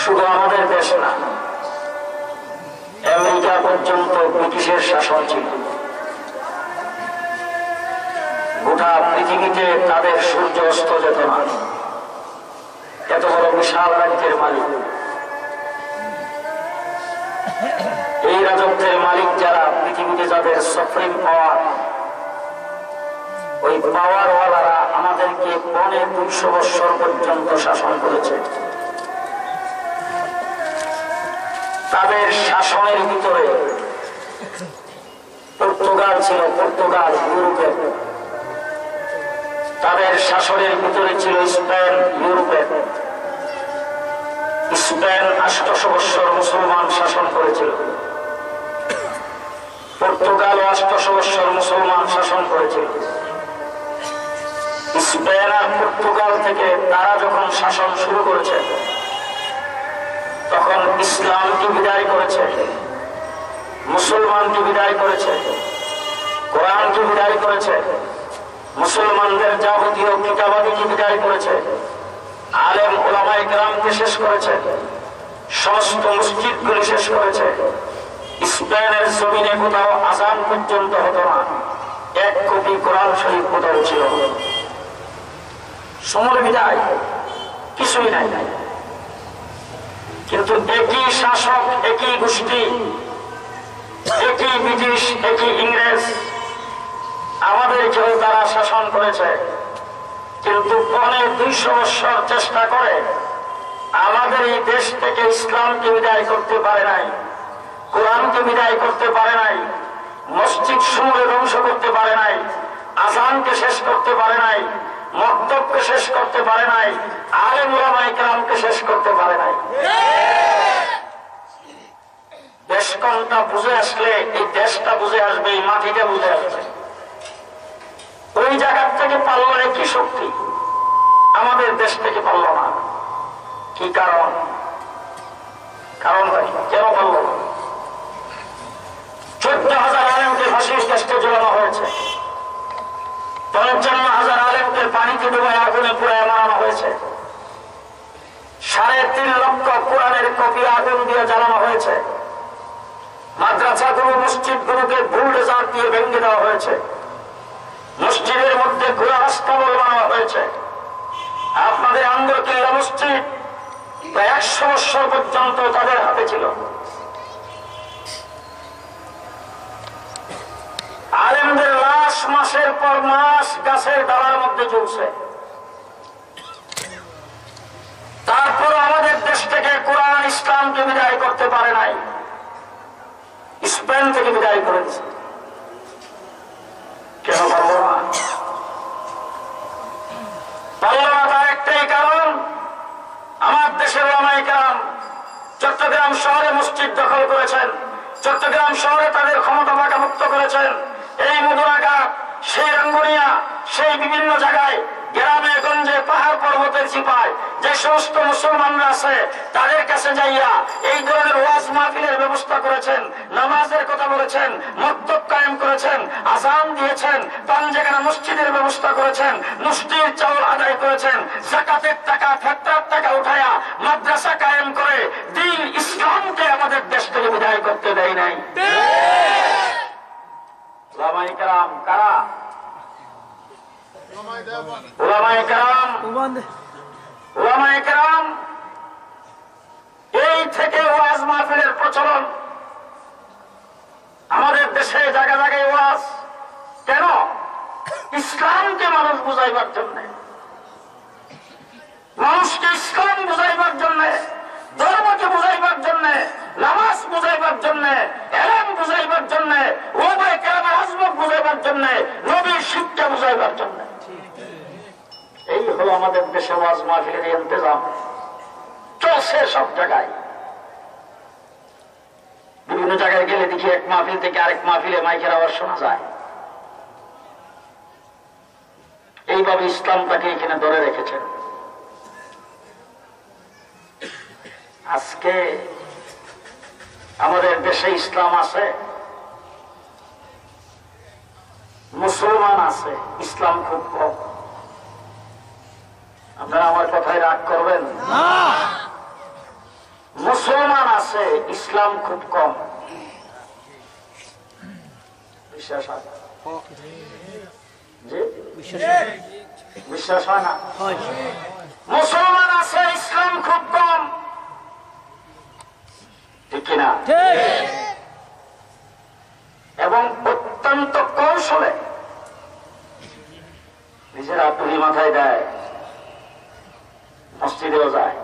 শুধু আমাদের দেশ না, আমেরিকা পর্যন্ত ব্রিটিশের শাসন ছিল। গোটা পৃথিবীতে তাদের সূর্য অস্ত যেত না। এত বড় বিশাল রাজ্যের মালিক, এই রাজত্বের মালিক যারা, পৃথিবীতে যাদের সুপ্রিম পাওয়ার, ওই পাওয়ারওয়ালারা আমাদেরকে 250 বৎসর পর্যন্ত শাসন করেছে। তাদের শাসনের ভিতরে পর্তুগাল ছিল, পর্তুগাল ইউরোপের। তাদের শাসনের ভিতরে ছিল স্পেন, ইউরোপের। স্পেন 800 বৎসর মুসলমান শাসন করেছিল। পর্তুগাল 800 বৎসর মুসলমান শাসন করেছিল। স্পেন আর পর্তুগাল থেকে তারা যখন শাসন শুরু করেছে, তখন ইসলামকে বিদায় করেছে, মুসলমানকে বিদায় করেছে, কোরআনকে বিদায় করেছে, মুসলমানদের যাবতীয় কিতাবাদিকে বিদায় করেছে, আলেম ওলামায়ে কেরামকে শেষ করেছে, সমস্ত মসজিদগুলি শেষ করেছে। স্পেনের জমিনে কোথাও আযান পর্যন্ত হতো না, 1 কপি কোরআন শরীফ কোথাও ছিল। সমূল বিদায়, কিছুই নাই। কিন্তু একই শাসক, একই গোষ্ঠী, একই ব্রিটিশ, একই ইংরেজ, আমাদেরকেও তারা শাসন করেছে। কিন্তু 250 বৎসর চেষ্টা করে আমাদের এই দেশ থেকে ইসলামকে বিদায় করতে পারে নাই, কোরআনকে বিদায় করতে পারে নাই, মসজিদ সমূহে ধ্বংস করতে পারে নাই, আযানকে শেষ করতে পারে নাই, মক্তবকে শেষ করতে পারে নাই, আলেম ওলামায়ে কেরামকে শেষ করতে পারে নাই। দেশ কোনটা বুঝে আসলে এই দেশটা বুঝে আসবে, এই মাটিটা বুঝে আসবে। ওই জায়গার থেকে পারল না কি শক্তি, আমাদের দেশ থেকে পারল না। কি কারণ? কারণটা কি? কেন পারল না? 14,000 আলেমকে ফাঁসির কাস্টে ঝোলানো হয়েছে, 55,000 আলেমকে পানিতে ডুবায় আগুনে পুড়ায় মারানো হয়েছে, 3.5 লক্ষ কোরআনের কপি আগুন দিয়ে জ্বালানো হয়েছে, মাদ্রাসাগুলো মসজিদগুলোকে বুলডোজার দিয়ে ভেঙে দেওয়া হয়েছে, মসজিদের মধ্যে ঘোড়া রাস্তাবল বানানো হয়েছে। আপনাদের আন্দরকিল্লা মসজিদ প্রায় 100 বৎসর পর্যন্ত তাদের হাতে ছিল। আলেমদের লাশ মাসের পর মাস গাছের ডালার মধ্যে ঝুলছে। তারপর আমাদের দেশ থেকে কোরআন ইসলামকে বিদায় করতে পারে নাই, স্পেন থেকে বিদায় করে দিচ্ছে। কেন পারল না? পারল না তার একটাই কারণ, আমার দেশের ওলামায়ে কেরাম চট্টগ্রাম শহরে মসজিদ দখল করেছেন, চট্টগ্রাম শহরে তাদের ক্ষমতা পাকামুক্ত করেছেন। এই মধুরাঘাট, সেই রাঙ্গুনিয়া, সেই বিভিন্ন জায়গায় গ্রামে গঞ্জে পাহাড় পর্বতের চিপায় যে সমস্ত মুসলমানরা আছে তাদের কাছে যাইয়া এই ধরনের ওয়াজ মাহফিলের ব্যবস্থা করেছেন, নামাজের কথা বলেছেন, মক্তব কায়েম করেছেন, আযান দিয়েছেন, পাঞ্জেখানা মসজিদের ব্যবস্থা করেছেন, মুষ্টির চাউল আদায় করেছেন, যাকাতের টাকা, ফেতরার টাকা উঠায়া মাদ্রাসা কায়েম করে দ্বীন ইসলামকে আমাদের দেশ থেকে বিদায় করতে দেয় নাই। ওলামায়ে কেরাম কারা? ওলামায়ে কেরাম, ওলামায়ে কেরাম। এই থেকে ওয়াজ মাহফিলের প্রচলন আমাদের দেশে জায়গা জায়গায় ওয়াজ। কেন? ইসলামকে মানুষ বুঝাইবার জন্য, মানুষকে ইসলাম বুঝাইবার জন্য, ধর্মকে বুঝাইবার জন্য, নামাজ বুঝাইবার জন্য, এলেম বুঝাইবার জন্য, ওলামায়ে কেরামের আজমত বুঝাইবার জন্য, নবীর শিক্ষা বুঝাইবার জন্য। এই হলো আমাদের দেশে ওয়াজ মাহফিলের ইন্তজাম চলছে সব জায়গায়। বিভিন্ন জায়গায় গেলে দেখি এক মাহফিল থেকে আরেক মাহফিলে মাইকের আওয়াজ শোনা যায়। এইভাবে ইসলামটাকে এখানে ধরে রেখেছেন। আজকে আমাদের দেশে ইসলাম আছে, মুসলমান আছে, ইসলাম খুব কম। আপনারা আমার কথায় রাগ করবেন না? মুসলমান আছে, ইসলাম খুব কম। বিশ্বাস হয় জি বিশ্বাস হয় না মুসলমান আছে ইসলাম খুব কম ঠিক কিনা এবং অত্যন্ত কৌশলে নিজেরা তুলি মাথায় দেয় মসজিদেও যায়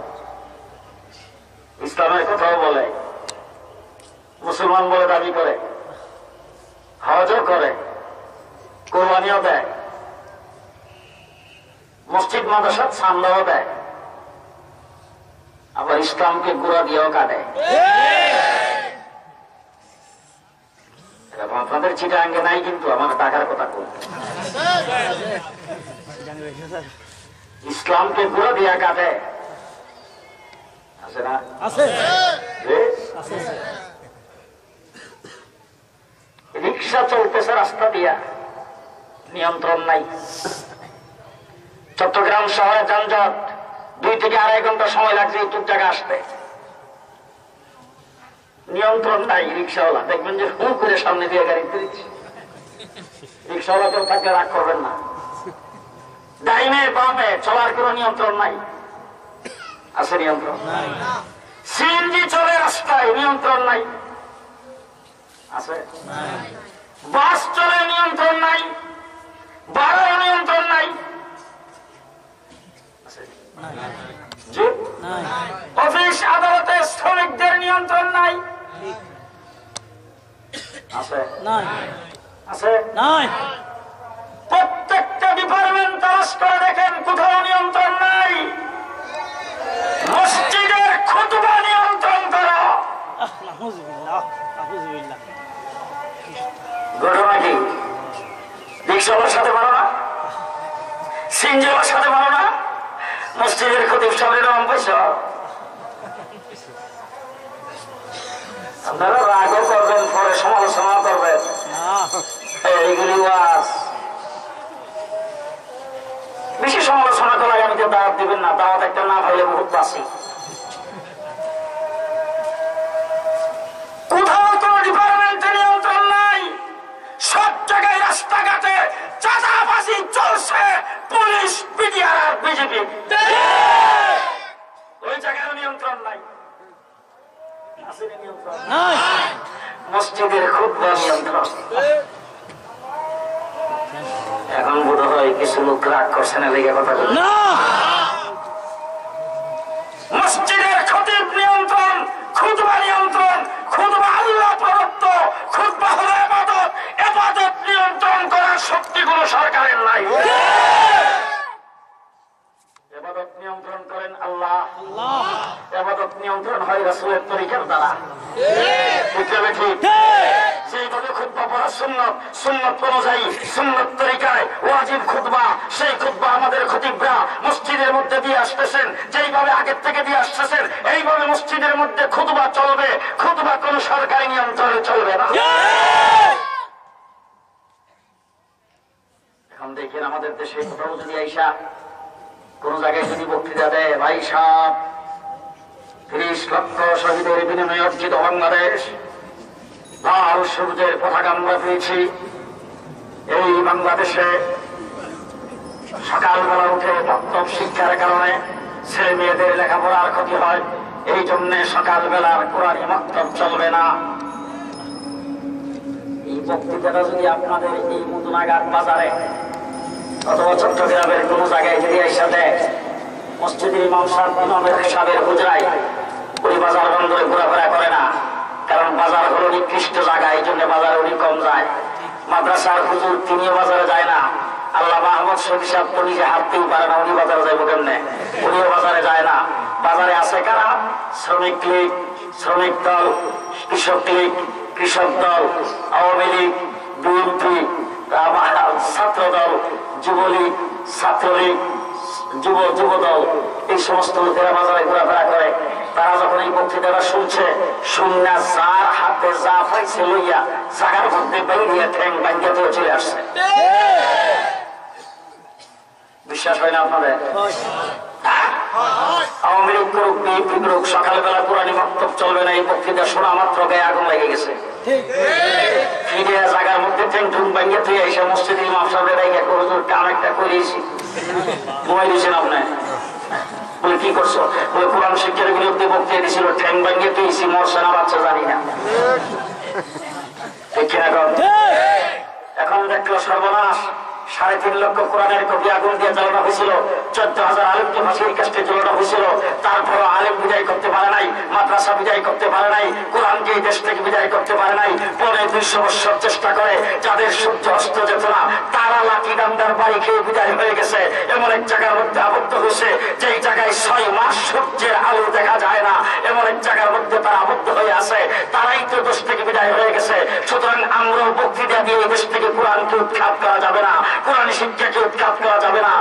ইসলামের কথাও বলে মুসলমান বলে দাবি করে হজও করে কোরবানিও দেয় মসজিদ মাদ্রাসার সামনেও দেয় আবার ইসলামকে গুঁড়া দিয়েও কাটে আপনাদের চিটাঙ্গে নাই কিন্তু আমার টাকার কথা কোন ইসলামকে গুঁড়া দিয়া কাটে আছে না রিক্সা চলতেছে রাস্তা দিয়া নিয়ন্ত্রণ নাই চট্টগ্রাম শহরে যানজট 2 থেকে 2.5 ঘন্টা সময় লাগছে এই জায়গা আসতে নিয়ন্ত্রণ নাই রিক্সাওয়ালা দেখবেন যে হু করে সামনে দিয়ে গাড়ি দিচ্ছে রিক্সাওয়ালা কেউ থাকলে রাগ করবেন না ডাইনে বামে চলার কোন নিয়ন্ত্রণ নাই আছে নিয়ন্ত্রণ সিএনজি চলে রাস্তায় নিয়ন্ত্রণ নাই আছে বাস চলে নিয়ন্ত্রণ নাই বারো নিয়ন্ত্রণ নাই অফিস আদালতে শ্রমিকদের নিয়ন্ত্রণ নাই আছে আছে প্রত্যেকটা ডিপার্টমেন্ট তালাশ করে দেখেন কোথাও নিয়ন্ত্রণ নাই মসজিদের খুতবা নিয়ন্ত্রণ করা ঘটনা কি রিক্সাওয়ালার সাথে পারো না সিএনজিওয়ালার সাথে পারো না মসজিদের খতিব সাহেবের নাম পয়সা আপনারা রাগও করবেন পরে সমালোচনা করবেন এইগুলি বেশি সমালোচনা করলে আগামীতে দাওয়াত দিবেন না দাওয়াত একটা না পাইলে বহুত বাসি কোথাও কোন ডিপার্টমেন্টের নিয়ন্ত্রণ নাই সব জায়গায় রাস্তাঘাটে চাঁদাবাজি চলছে পুলিশ বিডিআর আর বিজেপি ওই জায়গায় নিয়ন্ত্রণ নাই মসজিদের খুতবা নিয়ন্ত্রণ এখন বোধ হয় কিছু লোক রাগ করছে না লেগে কথা বলে মসজিদের খতিব নিয়ন্ত্রণ খুতবা নিয়ন্ত্রণ খুতবা আল্লাহ প্রদত্ত খুতবা হলো ইবাদত ইবাদত নিয়ন্ত্রণ করার শক্তিগুলো সরকারের নাই ইবাদত নিয়ন্ত্রণ করেন আল্লাহ ইবাদত নিয়ন্ত্রণ হয় রাসূলের তরিকার দ্বারা ঠিক না ঠিক যেভাবে খুতবা পড়া সুন্নত সুন্নত অনুযায়ী সুন্নত তরিকায় ওয়াজিব খুতবা সেই খুতবা আমাদের খতিবরা মসজিদের মধ্যে দিয়ে আসতেছেন যেইভাবে আগের থেকে দিয়ে আসতেছেন এইভাবে মসজিদের মধ্যে খুতবা চলবে খুতবা কোন সরকারি নিয়ন্ত্রণে চলবে না এখন দেখেন আমাদের দেশে কোথাও যদি আইসা কোন জায়গায় যদি বক্তৃতা দেয় ভাই সাহেব 30 লক্ষ শহীদের বিনিময়ে অর্জিত বাংলাদেশ লাল সবুজের পতাকা আমরা পেয়েছি এই বাংলাদেশে সকালবেলা উঠে মক্তব শিক্ষার কারণে ছেলে মেয়েদের লেখাপড়ার ক্ষতি হয় এই জন্য সকালবেলার কোরআনী মক্তব চলবে না এই বক্তৃতাটা যদি আপনাদের এই মুদনাঘাট বাজারে অথবা চট্টগ্রামের কোন জায়গায় যদি এসে দেয় মসজিদের ইমাম সাহেবের হুজরায় ওই বাজার বন্দরে ঘোরাফেরা করে না কারণ বাজার হলো নিকৃষ্ট জায়গা এই জন্য বাজারে উনি কম যায় মাদ্রাসার হুজুর তিনিও বাজারে যায় না আল্লাহ মাহমুদ শফি সাহেব তো নিজে হাঁটতেই পারে না উনি বাজারে যাইব কেমনে উনিও বাজারে যায় না বাজারে আছে কারা শ্রমিক লীগ শ্রমিক দল কৃষক লীগ কৃষক দল আওয়ামী লীগ বিএনপি ছাত্র দল যুবলীগ ছাত্রলীগ যুব দল এই সমস্ত লোকেরা বাজারে ঘোরাফেরা করে তারা যখন এই বক্তৃতাটা শুনছে শুননা যার হাতে যা পাইছে লইয়া জাগার মধ্যে বাইরিয়া ঠ্যাং বাইঙ্গা দিয়ে চলে আসছে বিশ্বাস হয় না আপনাদের আওয়ামী লীগ করুক বিএনপি করুক সকালবেলা কোরআনী বক্তব্য চলবে না এই বক্তৃতা শোনা মাত্র গায়ে আগুন লেগে গেছে ফিরে জায়গার মধ্যে টেন্টুন ভাঙিয়ে তুই এসে মসজিদে ইমাম সাহেবের কাম একটা করিয়েছি মোবাইল দিয়েছেন আপনার বলে কি করছো বলে কোরআন শিক্ষার বিরুদ্ধে বক্তৃতা দিয়েছিল ঠ্যাং ভাঙিয়ে পেয়েছি মরছে না বাচ্চা জানি না ঠিক কিনা এখন দেখলো সর্বনাশ 3.5 লক্ষ কোরআনের কপি আগুন দিয়ে জ্বালানো হয়েছিল 14,000 আলেমকে ফাঁসির কাস্টে জ্বালানো হয়েছিল তারপরও আলেম বিদায় করতে পারে নাই মাদ্রাসা বিদায় করতে পারে নাই কোরআনকে এই দেশ থেকে বিদায় করতে পারে নাই 250 বছর চেষ্টা করে যাদের সূর্য অস্ত যেত না তারা লাঠি ডান্ডার বাড়ি খেয়ে বিদায় হয়ে গেছে এমন এক জায়গার মধ্যে আবদ্ধ হয়েছে যেই জায়গায় 6 মাস সূর্যের আলো দেখা যায় না এমন এক জায়গার মধ্যে তারা আবদ্ধ হয়ে আছে তারাই তো দেশ থেকে বিদায় হয়ে গেছে সুতরাং আমরাও বক্তৃতা দিয়ে এই দেশ থেকে কোরআনকে উৎখাত করা যাবে না কোরআন শিক্ষাকে উৎখাত করা যাবে না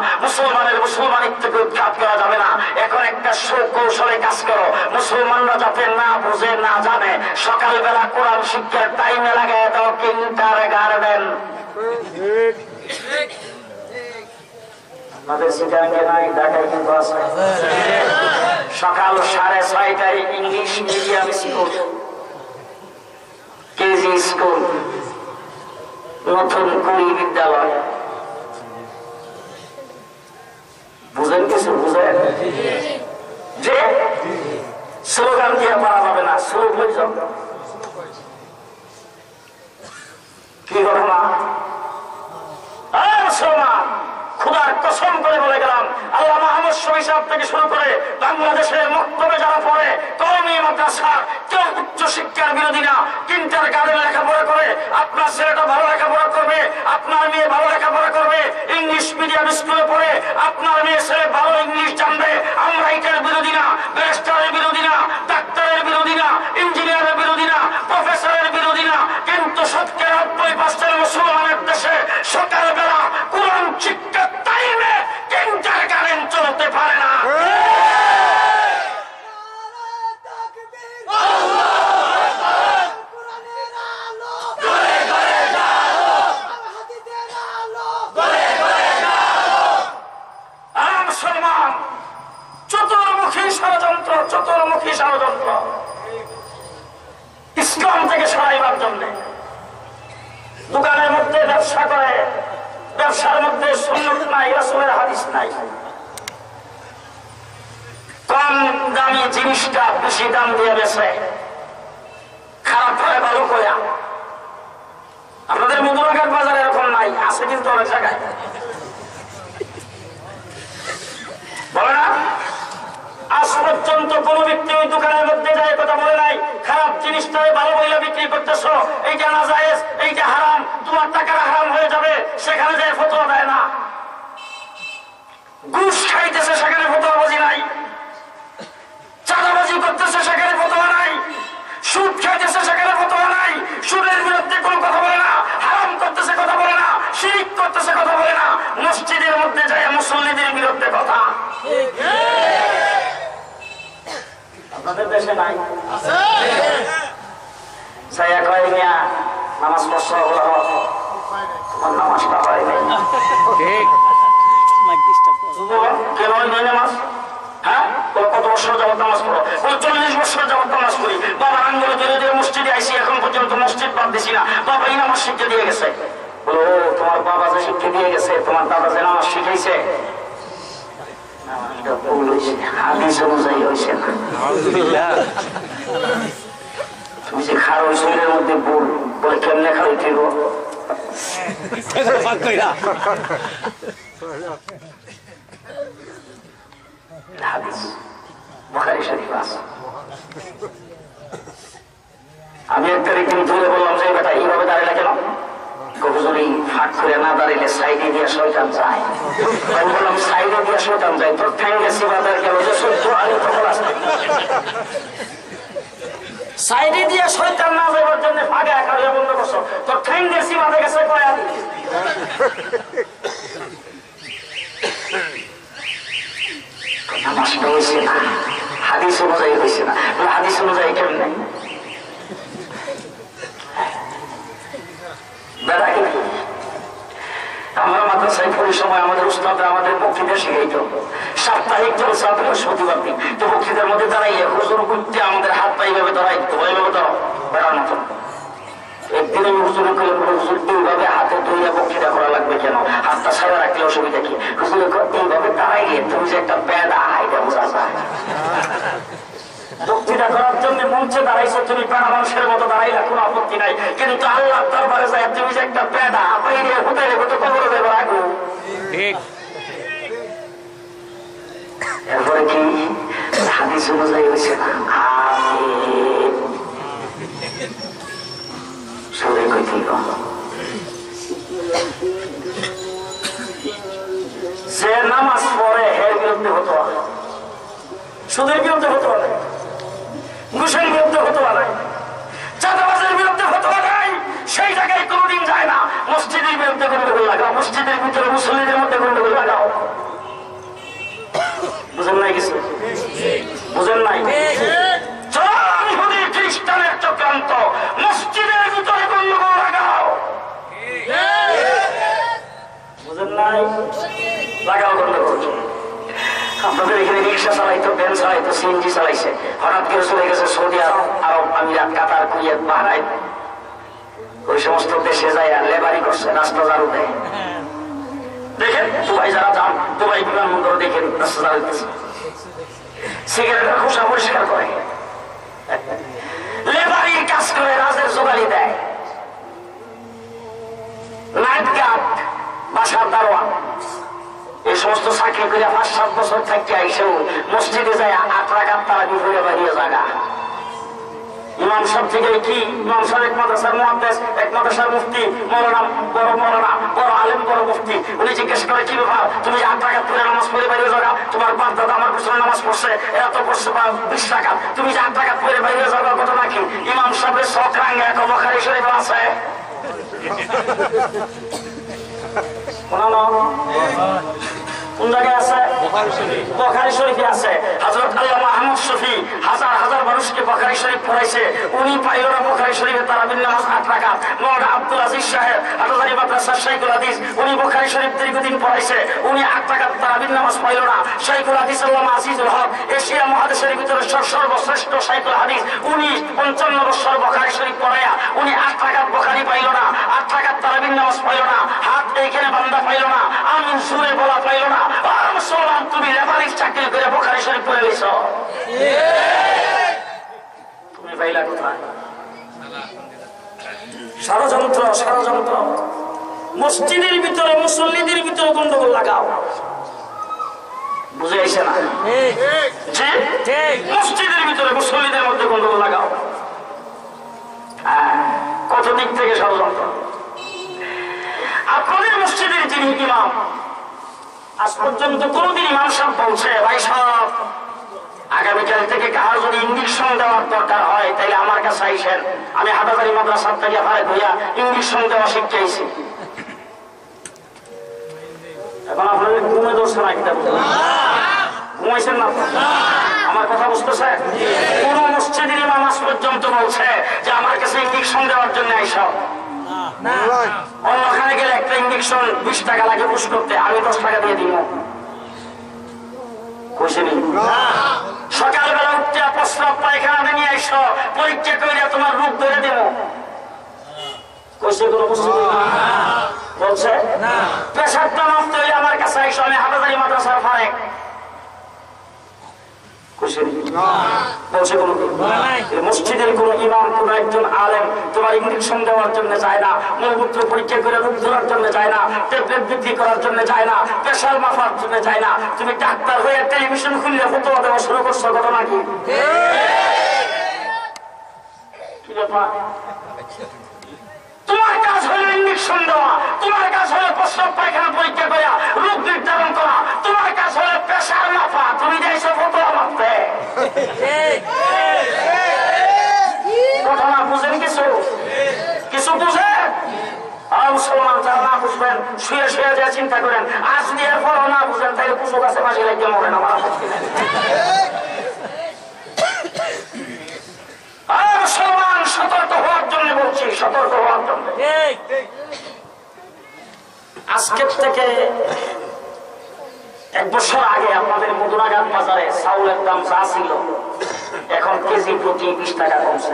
মুসলমানিত্বকে উৎখাত করা যাবে না এখন একটা সুকৌশলে কাজ করো মুসলমানরা যাতে না বুঝে না জানে সকালবেলা কোরআন শিক্ষার টাইমে লাগায় দাও কিন্টার গার্ডেন সকাল 6:30টায় English medium school KG school নতুন কুড়ি বিদ্যালয় বুঝেন কিছু বুঝেন যে স্লোগান দিয়ে পারা যাবে না স্লোগ হয়ে যাবে কি ঘটনা মুসলমান খুদার কসম করে বলে গেলাম আল্লাহ মাহমুদ শফি সাহেব থেকে শুরু করে বাংলাদেশের মক্তবে যারা পড়ে কওমি মাদ্রাসা কেউ উচ্চ শিক্ষার বিরোধী না কিন্টার গার্ডেন লেখাপড়া করে আপনার ছেলেটা ভালো লেখাপড়া করবে আপনার মেয়ে ভালো লেখাপড়া করবে ইংলিশ মিডিয়াম স্কুলে পড়ে আপনার মেয়ে ছেলে ভালো ইংলিশ জানবে আমরা এটার বিরোধী না ব্যারিস্টারের বিরোধী না ডাক্তারের বিরোধী না ইঞ্জিনিয়ারের বিরোধী না প্রফেসরের বিরোধী না কিন্তু 90% মুসলমানের দেশে সকালবেলা কোরআন শিক্ষার টাইমে কিন্টার গার্ডেন চলতে পারে না চতুর্মুখী ষড়যন্ত্র ইসলাম থেকে সরাইবার জন্য দোকানের মধ্যে ব্যবসা করে ব্যবসার মধ্যে সুন্নাত নাই রাসূলের হাদিস নাই কম দামি জিনিসটা বেশি দাম দিয়ে বেছে খারাপ করে ভালো করে আপনাদের মধুরাঘাট বাজারে এরকম নাই আছে কিন্তু অনেক জায়গায় বলে না আজ পর্যন্ত কোন ব্যক্তি ওই দোকানের মধ্যে যায় কথা বলে নাই খারাপ জিনিসটাই ভালো বইলে বিক্রি করতেছো এইটা না জায়েজ এইটা হারাম তোমার টাকার হারাম হয়ে যাবে সেখানে যায় ফতোয়া দেয় না ঘুষ খাইতেছে সেখানে ফতোয়াবাজি নাই চাঁদাবাজি করতেছে সেখানে ফতোয়া নাই সুদ খাইতেছে সেখানে ফতোয়া নাই সুদের বিরুদ্ধে কোনো কথা বলে না হারাম করতেছে কথা বলে না শিরক করতেছে কথা বলে না মসজিদের মধ্যে যায় মুসল্লিদের বিরুদ্ধে কথা আপনাদের দেশে নাই নামাজ পড়ছো তোমার নামাজটা হয় নাই কেন নামাজ হ্যাঁ কত বছর যাবত নামাজ পড়ো 40 বছর যাবত নামাজ পড়ি বাবা আঙ্গুলে ধীরে ধীরে মসজিদে আইসি এখন পর্যন্ত মসজিদ বাদ দিছি না বাবা এই নামাজ শিক্ষা দিয়ে গেছে বলো তোমার বাবা যে শিক্ষা দিয়ে গেছে তোমার দাদা যে নামাজ শিখাইছে হাদিস অনুযায়ী হয়েছে না তুমি যে খারো শরীরের মধ্যে ভুল বলে কেমনে খাওয়াই ঠিক আমি একটা রীতি ধরে বললাম যে বেটা এইভাবে দাঁড়িয়ে কেন কবুজুরি ফাঁক করে না দাঁড়িয়ে সাইডে দিয়ে শয়তান যায় আমি বললাম সাইডে দিয়ে শয়তান যায় তোর ঠ্যাঙ্গে সিবাদার গেল যে সত্য আগে তখন আসতে সাইডে দিয়ে শয়তান না যাবার জন্য ফাঁকে একা বন্ধ করছো তোর ঠ্যাঙ্গে সিবাদে গেছে কয়া নামাজটা হয়েছে না হাদিস অনুযায়ী হয়েছে না হাদিস অনুযায়ী কেমন বেড়া কিন্তু আমরা মাদ্রাসায় পড়ি সময় আমাদের উস্তাদরা আমাদের বক্তৃতা শিখাইতো সাপ্তাহিক জলসা বৃহস্পতিবার দিন তো বক্তৃতার মধ্যে দাঁড়াইয়ে হুজুর করতে আমাদের হাত পা এইভাবে দাঁড়াই দিত এইভাবে দাঁড়াও বেড়ার মতন একদিন আমি হুজুরে করে হুজুর এইভাবে হাতে ধরে বক্তৃতা করা লাগবে কেন? হাতটা ছাড়া রাখলে অসুবিধা কি? হুজুরে এইভাবে দাঁড়াইলে তুমি যে একটা বেদা এটা বোঝা যায়। বক্তৃতা করার জন্য মঞ্চে দাঁড়াইছো, তুমি বেড়া মানুষের মতো দাঁড়াইলে কোনো আপত্তি নাই, কিন্তু আল্লাহ দরবারে যায় তুমি যে একটা বেদা বাইরে হোটেলে মতো কবরে দেবো রাখো। ঠিক। এরপরে কি হাদিস অনুযায়ী হয়েছে না? সবাই কইতে যে নামাজ পড়ে এর বিরুদ্ধে হতো না, সুদের বিরুদ্ধে হতো না, ঘুষের বিরুদ্ধে হতো না, চাঁদাবাজের বিরুদ্ধে হতো নাই, সেই জায়গায় কোনোদিন যায় না। মসজিদের বিরুদ্ধে গন্ডগোল লাগাও, মসজিদের ভিতরে মুসলিমদের মধ্যে গন্ডগোল লাগাও। বুঝেন নাই কিছু? বুঝেন নাই? ইহুদি খ্রিস্টানের চক্রান্ত, মসজিদের ভিতরে গন্ডগোল লাগাও। বুঝেন নাই? লাগাও গন্ডগোল। আপনাদের এখানে রিক্সা চালাইতো, ভ্যান চালাইতো, সিএনজি চালাইছে, হঠাৎ করে চলে গেছে সৌদি আরব, আমিরাত, কাতার, কুয়েত, বাহরাইন, ওই সমস্ত দেশে যায় আর লেবারি করছে, রাস্তা ঝাড়ু দেয়। দেখেন দুবাই যারা যান, দুবাই বিমানবন্দর দেখেন রাস্তা ঝাড়ু দিচ্ছে, সিগারেটের খোসা পরিষ্কার করে, লেবারির কাজ করে, রাজের জোগালি দেয়, নাইট গার্ড, বাসার দারোয়ান, এই সমস্ত চাকরি করে 5-7 বছর থাকতে আইসেও মসজিদে যায় 8 রাকাত তারাবি পড়ে বাড়িয়ে জায়গা। ইমাম সাহেব থেকে কি ইমাম সাহেব এক মাদ্রাসার মুহাদ্দিস, এক মাদ্রাসার মুফতি, মৌলানা, বড় আলেম, বড় মুফতি, উনি জিজ্ঞেস করে কি ব্যাপার তুমি 8 রাকাত পড়ে নামাজ পড়ে বাড়িয়ে যাওয়া, তোমার বাপ দাদা আমার পিছনে নামাজ পড়ছে, এরা তো পড়ছে 20 রাকাত, তুমি যে 8 রাকাত পড়ে বাড়িয়ে যাওয়া ঘটনা কি? ইমাম সাহেবের চোখ রাঙে এক বুখারী শরীফ আছে, কোন জায়গায় আছে? বুখারী শরীফে আছে। হযরত আল্লামা আহমদ শফী হাজার হাজার মানুষকে বুখারী শরীফ পড়াইছে, উনি পাইল না বুখারী শরীফে তারাবির নামাজ 8 রাকাত। মাওলানা আব্দুল আজিজ সাহেব হাটাজারি মাদ্রাসার শাইখুল হাদিস, উনি বুখারী শরীফ দীর্ঘদিন পড়াইছে, উনি 8 রাকাত তারাবির নামাজ পাইল না। শাইখুল হাদিস আল্লামা আজিজুল হক এশিয়া মহাদেশের ভিতরে সর্বশ্রেষ্ঠ শাইখুল হাদিস, উনি 55 বছর বুখারী শরীফ পড়াইয়া উনি 8 রাকাত বুখারী পাইল না, 8 রাকাত তারাবির নামাজ পাইল না, হাত এইখানে বান্দা পাইল না, আমিন সুরে বলা পাইল না। মুসলমান তুমি লেবারির চাকরি করে বুখারী শরীফ পড়ে গেছ, তুমি পাইলা কোথায়? ষড়যন্ত্র, ষড়যন্ত্র। মসজিদের ভিতরে মুসল্লিদের ভিতরে গন্ডগোল লাগাও, বুঝে আইছে না? মসজিদের ভিতরে মুসল্লিদের মধ্যে গন্ডগোল লাগাও। কত দিক থেকে ষড়যন্ত্র। আপনাদের মসজিদের যিনি ইমাম, আজ পর্যন্ত কোনদিন ইমাম সাহেব বলছে ভাই সাহেব আগামীকাল থেকে কার যদি ইঞ্জেকশন দেওয়ার দরকার হয় তাহলে আমার কাছে আইসেন, আমি হাটাজারি মাদ্রাসার থেকে ফারেক হইয়া ইঞ্জেকশন দেওয়া শিখেছি। এখন আপনাদের ঘুমে ধরছে না, কিনা ঘুমাইছেন না? আমার কথা বুঝতেছে? কোন মসজিদের ইমাম আজ পর্যন্ত বলছে যে আমার কাছে ইঞ্জেকশন দেওয়ার জন্য আইসব? অন্যখানে গেলে একটা ইঞ্জেকশন 20 টাকা লাগে পুশ করতে, আমি 10 টাকা দিয়ে দিব। সকালবেলা উঠতে প্রস্রাব পায়খানা নিয়ে আইসো, পরীক্ষা করে তোমার রূপ ধরে দেব। বলছে পেশাবটা নষ্ট হইলে আমার কাছে আইসো, আমি হাটাজারি মাদ্রাসার ফারেক। মসজিদের কোন ইমাম, কোন একজন আলেম তোমার ইঞ্জেকশন দেওয়ার জন্য যায় না, মলমূত্র পরীক্ষা করে রোগ ধরার জন্য যায় না, ট্যাবলেট বিক্রি করার জন্য যায় না, প্রেশার মাপার জন্য যায় না। তুমি ডাক্তার হয়ে টেলিভিশন খুললে ফতোয়া দেওয়া শুরু করছো, ঘটনা কি? কি ব্যাপার? তোমার কাজ হলো ইঞ্জেকশন দেওয়া, তোমার কাজ হলো প্রস্রাব পায়খানা পরীক্ষা করা, রোগ নির্ধারণ করা, তোমার কাজ হলো প্রেশার মাপা, তুমি যাইছো ফতোয়া মাপতে। ঘটনা বুঝেন কিছু? কিছু বুঝেন? মুসলমান যারা না বুঝবেন শুয়ে শুয়ে যা চিন্তা করেন, আজ যদি এরপরও না বুঝেন তাহলে কুচু গাছে মাঝে লাগিয়ে মরে না, মারা পড়তে। মুসলমান সতর্ক হওয়ার জন্য বলছি, সতর্ক হওয়ার জন্য। আজকের থেকে 1 বছর আগে আপনাদের মধুরাঘাট বাজারে চাউলের দাম যা ছিল এখন কেজি প্রতি 20 টাকা কমছে।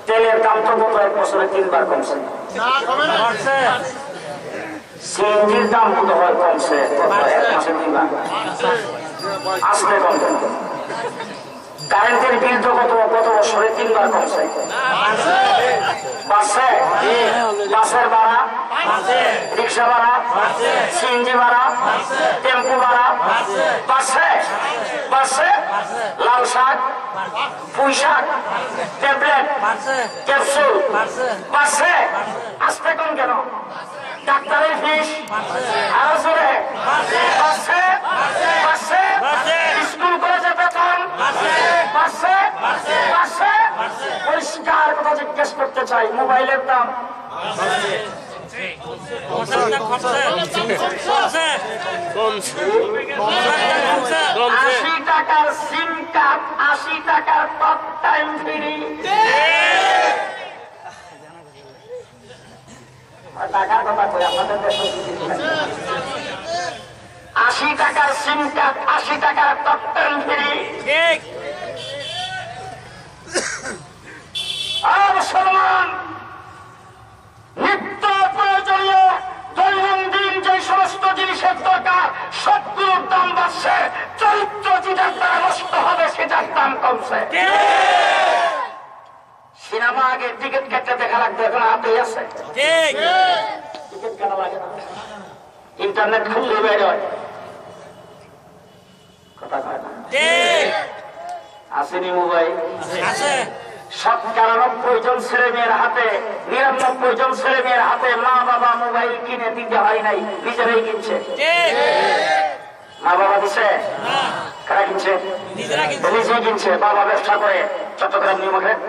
তেলের দাম তো গত 1 বছরে 3 বার কমছে, সিএনজির দাম কত হয় কমছে গত 1 মাসে 2 বার, আসলে কমবে। কারেন্টের বিল তো গত বছরে 3 বার কমছে, বাসে বাসের ভাড়া, রিক্সা ভাড়া, সিএনজি ভাড়া, টেম্পু ভাড়া, বাসে বাসে লাল শাক, পুঁই শাক, ট্যাবলেট, ক্যাপসুল বাসে আসতে কম কেন? ডাক্তারের ফিস আরো জোরে বাসে বাসে, স্কুল কলেজের বেতন বাসে বাসে, পরিষ্কার কথা জিজ্ঞেস করতে চাই, মোবাইলের দাম 80 টাকার সিম কার্ড, 80 টাকার টক টাইম ফ্রি। টাকার কথা কই আপনাদের দেশে 80 টাকার সিম কার্ড, 80 টাকার টক টাইম ফ্রি। মুসলমান, নিত্য প্রয়োজনীয় দৈনন্দিন যে সমস্ত জিনিসের দরকার সবগুলোর দাম বাড়ছে, চরিত্র যেটার দ্বারা নষ্ট হবে সেটার দাম কমছে। সিনেমা আগে টিকিট কেটে দেখা লাগতো, এখন হাতেই আছে, টিকিট কেন লাগে না? ইন্টারনেট খুললে বের হয়, কথা কয় না? আসেনি মোবাইল? 97 জন ছেলে মেয়ের হাতে, 99 জন ছেলে মেয়ের হাতে মা বাবা মোবাইল কিনে দিতে হয় নাই, নিজেরাই কিনছে। মা বাবা দিচ্ছে, কারা কিনছে? নিজেই কিনছে। বাবা ব্যবসা করে চট্টগ্রাম নিউ মার্কেট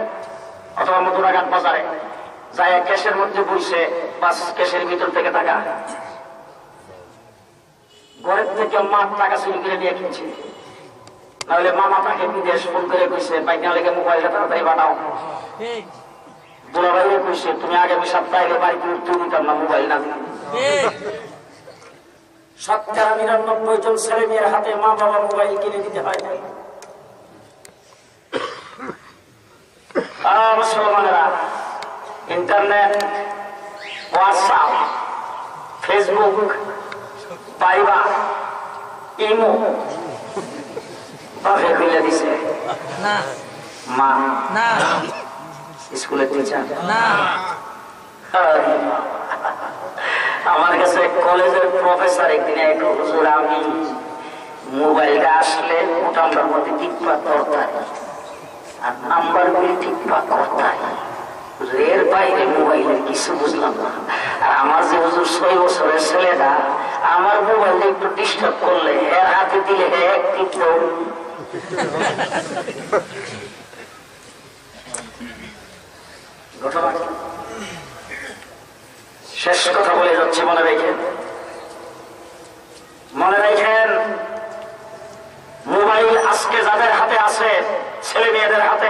অথবা মধুরাঘাট বাজারে যায়, ক্যাশের মধ্যে বইছে, বাস ক্যাশের ভিতর থেকে টাকা, ঘরের থেকে মা টাকা চুরি করে নিয়ে কিনছে। নাহলে মামা তাকে বিদেশ ফোন করে কইছে বাইক লেগে মোবাইলটা তাড়াতাড়ি বানাও। বুড়া ভাইরে কইছে তুমি আগামী সপ্তাহে বাড়ি তুই দিতাম না মোবাইল না দিতাম। 99 জন ছেলে মেয়ের হাতে মা বাবা মোবাইল কিনে দিতে হয় না। মুসলমানেরা, ইন্টারনেট, হোয়াটসঅ্যাপ, ফেসবুক, ভাইবার, ইমো বাপে খুলে দিছে মা, স্কুলের টিচার। আমার কাছে কলেজের প্রফেসর একদিন একটু হুজুর আমি মোবাইলটা আসলে মোটামুটির মধ্যে টিকপা করতাম আর নাম্বার গুলি টিকপা করতাম, এর বাইরে মোবাইলের কিছু বুঝলাম না। আর আমার যে হুজুর 6 বছরের ছেলেটা আমার মোবাইলটা একটু ডিস্টার্ব করলে এর হাতে দিলে এক টিপত। শেষ কথা বলে যাচ্ছে, মনে রাখেন মোবাইল আজকে যাদের হাতে আছে, ছেলে মেয়েদের হাতে,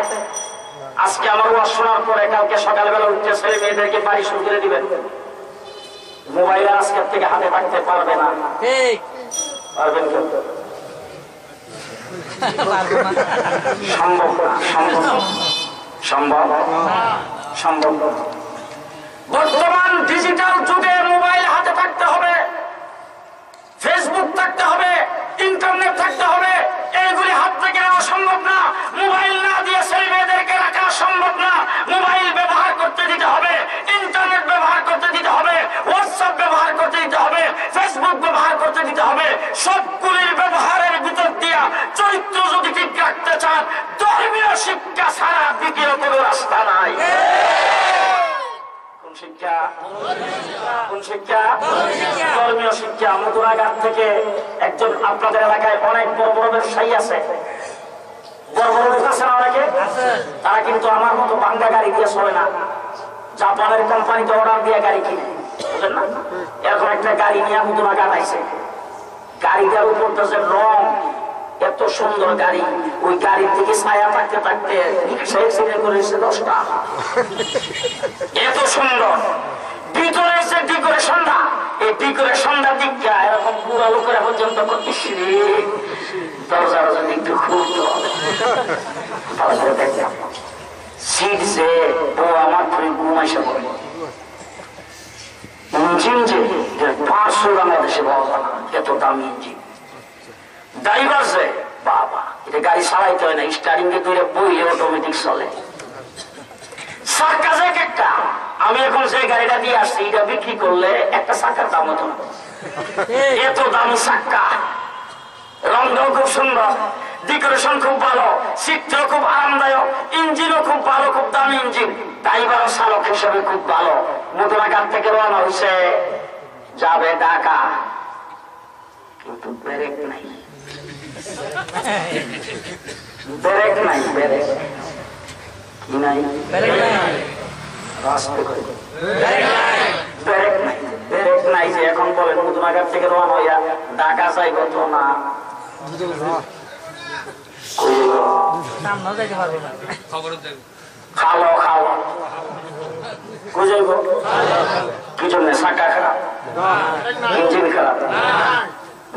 আজকে আমার ওয়াজ শোনার পরে কালকে সকালবেলা উঠতে ছেলে মেয়েদেরকে বাড়ি শুরু করে দিবেন, মোবাইল আজকের থেকে হাতে থাকতে পারবে না। পারবেন কেউ? সম্ভব না, সম্ভব সম্ভব। বর্তমান ডিজিটাল যুগে মোবাইল হাতে থাকতে হবে, ফেসবুক থাকতে হবে, ইন্টারনেট থাকতে হবে। এইগুলি হাত থেকে নেওয়া সম্ভব না। মোবাইল না দিয়ে ছেলে মেয়েদেরকে রাখা সম্ভব না। মোবাইল ব্যবহার করতে দিতে হবে, ইন্টারনেট ব্যবহার করতে দিতে হবে, হোয়াটসঅ্যাপ ব্যবহার করতে দিতে হবে, ফেসবুক ব্যবহার করতে দিতে হবে। সবগুলির ব্যবহারের ভিতর দিয়া চরিত্র যদি ঠিক রাখতে চান, ধর্মীয় শিক্ষা ছাড়া দ্বিতীয় কোনো রাস্তা নাই। শিক্ষা, কোন শিক্ষা? ধর্মীয় শিক্ষা। মধুরাঘাট থেকে একজন, আপনাদের এলাকায় অনেক বড় বড় ব্যবসায়ী আছে, বড় বড় লোক আছে না অনেকে, তারা কিন্তু আমার মতো ভাঙ্গা গাড়ি দিয়ে চলে না, জাপানের কোম্পানিতে অর্ডার দিয়ে গাড়ি কিনে, বুঝলেন না? এরকম একটা গাড়ি নিয়ে মধুরাঘাট আইছে, গাড়িটার উপর যে রং এত সুন্দর গাড়ি, ওই গাড়ির দিকে ছায়া থাকতে থাকতে রিক্সা অ্যাক্সিডেন্ট করেছে 10টা। এত সুন্দর ভিতরে এসে ডেকোরেশনটা, এই ডেকোরেশনটা দিকটা এরকম পুরো লোকেরা পর্যন্ত করতেছি, দরজা যদি একটু খুলতে হবে। ভালো করে দেখলাম সিট যে ও আমার ধরে ঘুমাইসে পড়ে ইঞ্জিন যে 500 বাংলাদেশে পাওয়া যায় না, এত দামি ইঞ্জিন। ড্রাইভার যে বাবা, এটা গাড়ি চালাইতে হয় না, স্টারিং এ ধরে বইলে অটোমেটিক চলে। চাকা যে একটা, আমি এখন যে গাড়িটা দিয়ে আসছি এটা বিক্রি করলে একটা চাকার দাম হতো না, এত দামি চাকা। রংটাও খুব সুন্দর, ডেকোরেশন খুব ভালো, চিত্র খুব আরামদায়ক, ইঞ্জিনও খুব ভালো, খুব দামি ইঞ্জিন। ড্রাইভার চালক হিসেবে খুব ভালো। মধুরাঘাট থেকে রওনা হয়েছে, যাবে ঢাকা, কিন্তু ব্রেক নাই, ব্রেক নাই, ব্রেক কি নাই, ব্রেক নাই, ব্রেক নাই। যে এখন বলেন মধুরাঘাট থেকে রওনা হইয়া ঢাকা যাইব তো না, খাওয়া খাওয়া বুঝাইব কি জন্য? চাকা খারাপ, ইঞ্জিন খারাপ,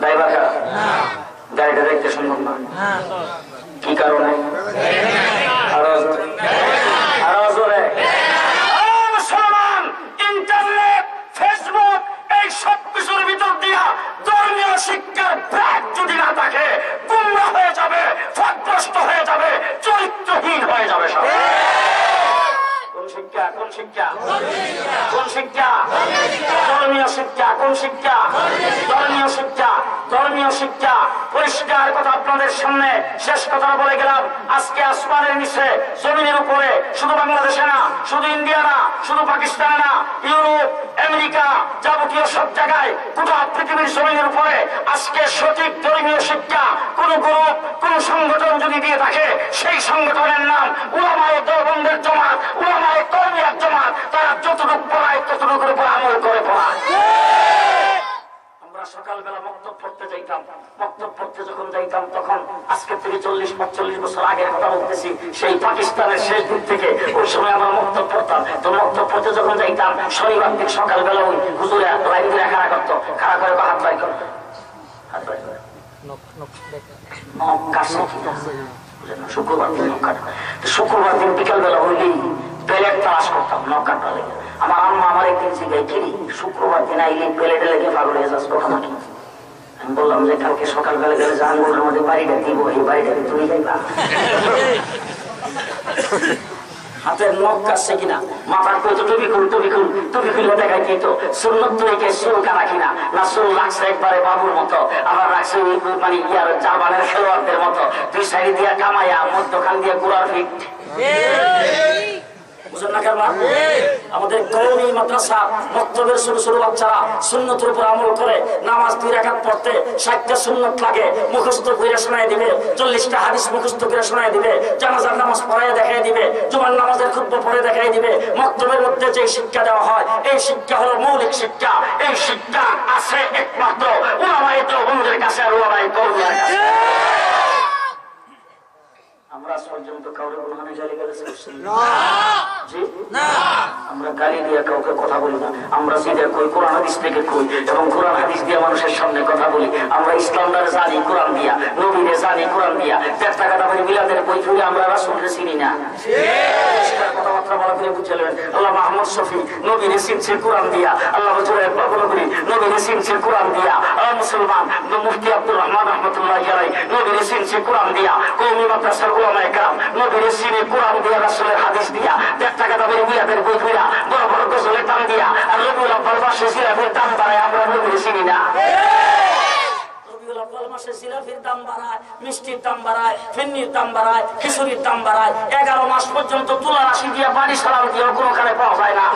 ড্রাইভার খারাপ, গাড়িটা দেখতে সুন্দর না, কি কারণে? মুসলমান ইন্টারনেট, ফেসবুক, এই সব কিছুর ভিতর দিয়া ধর্মীয় শিক্ষার ব্যাগ যদি না থাকে, গুমরা হয়ে যাবে, ফাঁকগ্রস্ত হয়ে যাবে, চরিত্রহীন হয়ে যাবে সব। কোন শিক্ষা? কোন শিক্ষা? কোন শিক্ষা? ধর্মীয় শিক্ষা। কোন শিক্ষা? ধর্মীয় শিক্ষা। ধর্মীয় শিক্ষা। পরিষ্কার কথা আপনাদের সামনে শেষ কথা বলে গেলাম। আজকে আসমানের নিচে, জমিনের উপরে, শুধু বাংলাদেশে না, শুধু ইন্ডিয়া না, শুধু পাকিস্তানে না, ইউরোপ, আমেরিকা, যাবতীয় সব জায়গায়, গোটা পৃথিবীর জমিনের উপরে আজকে সঠিক ধর্মীয় শিক্ষা কোন গ্রুপ, কোন সংগঠন যদি দিয়ে থাকে, সেই সংগঠনের নাম উলামায়ে দেওবন্দের জামাত, উলামায়ে কওমিয়ার জামাত। তারা যতটুকু পড়ায় ততটুকুর উপর আমল করে পড়ায়। আমরা সকালবেলা মক্তব পড়তে যাইতাম, মক্তব পড়তে যখন যাইতাম তখন আজকে থেকে 40-45 বছর আগের কথা বলতেছি, সেই পাকিস্তানের শেষ দিক থেকে ওই সময় আমরা মক্তব পড়তাম। তো মক্তব পড়তে যখন যাইতাম শনিবার দিন সকালবেলা ওই হুজুরে লাইন দিয়ে খাড়া করতো, খাড়া করে হাত বাই করতো, হাত বাই করে শুক্রবার দিন নখ কাটা। শুক্রবার দিন বিকাল বেলা হইলেই প্লেট তালাশ করতাম নখ কাটা লেগে। আমার আম্মা আমার একদিন জিজ্ঞাই কিনি শুক্রবার দিন আইলে প্লেটে লেগে পাগল হয়ে যাস ঘটনা কি? আমি বললাম যে কালকে সকালবেলা গেলে জাহাঙ্গীরের মধ্যে বাড়িটা দিব, এই বাড়িটাকে তুই যাইবা। হাতের নখ কাটছে কিনা, মাথার কই তো টুপি খুল, টুপি খুল, টুপি খুললে দেখাই দিত সুন্নত তরিকে চুল কানা কিনা, না চুল রাখছে একবারে বাবুর মতো, আবার রাখছে মানে ইয়ার জার্মানের খেলোয়াড়দের মতো, দুই সাইড দিয়া কামাইয়া মধ্যখান দিয়ে গুড়ার ফিট। আমাদের কওমি মাদ্রাসা মক্তবের ছোট ছোট বাচ্চারা সুন্নতের উপর আমল করে নামাজ 2 রাকাত পড়তে 60টা সুন্নত লাগে, মুখস্থ করে শোনায় দিবে, 40টা হাদিস মুখস্থ করে শোনায় দিবে, জানাজার নামাজ পড়ায় দেখায় দিবে, জুমার নামাজের খুতবা পড়ে দেখায় দিবে। মক্তবের মধ্যে যে শিক্ষা দেওয়া হয় এই শিক্ষা হলো মৌলিক শিক্ষা। এই শিক্ষা আছে একমাত্র উলামায়ে দেওবন্দের কাছে আর উলামায়ে কওমিয়ার কাছে। আমরা পর্যন্ত কাউকে কোনখানে গালিগালাজ করছি না, আমরা গালি দিয়ে কাউকে কথা বলি না। আমরা যেটা কই কোরআন হাদিস থেকে কই, এবং কোরআন হাদিস দিয়ে মানুষের সামনে কথা বলি। আমরা ইসলামদার জানি কোরআন দিয়া, নবীরে জানি কোরআন দিয়া। একটা কথা বলি, মিলাদের বই ধরে আমরা রাসূলকে চিনি না, কথাবার্তা বলা করে বুঝলেন। আল্লাহ মাহমুদ শফি নবীরে চিনছে কোরআন দিয়া, আল্লাহ হুজুরের বলি নবীরে চিনছে কোরআন দিয়া। মুসলমান মুফতি আব্দুর রহমান রহমতুল্লাহি আলাইহি নবীরে চিনছে কোরআন দিয়া। কওমি মাদ্রাসার উলামায়ে কেরাম নবীরে চিনে কোরআন দিয়া, রাসূলের হাদিস দিয়া। একটা কথা বলি, মিলাদের বই ধরে বড় বড় গজলের দাম দিয়া, আর রবিউল আউয়াল মাসে জিরাফের দাম বাড়ায়, আমরা নবীরে চিনি না। জিলাপির দাম বাড়ায়, মিষ্টির দাম বাড়ায়, ফিন্নির দাম বাড়ায়, খিচুড়ির দাম বাড়ায়। 11 মাস পর্যন্ত তুলা রাশি দিয়ে বাড়ি সালাম দিয়ে কোনোখানে পাওয়া যায় না।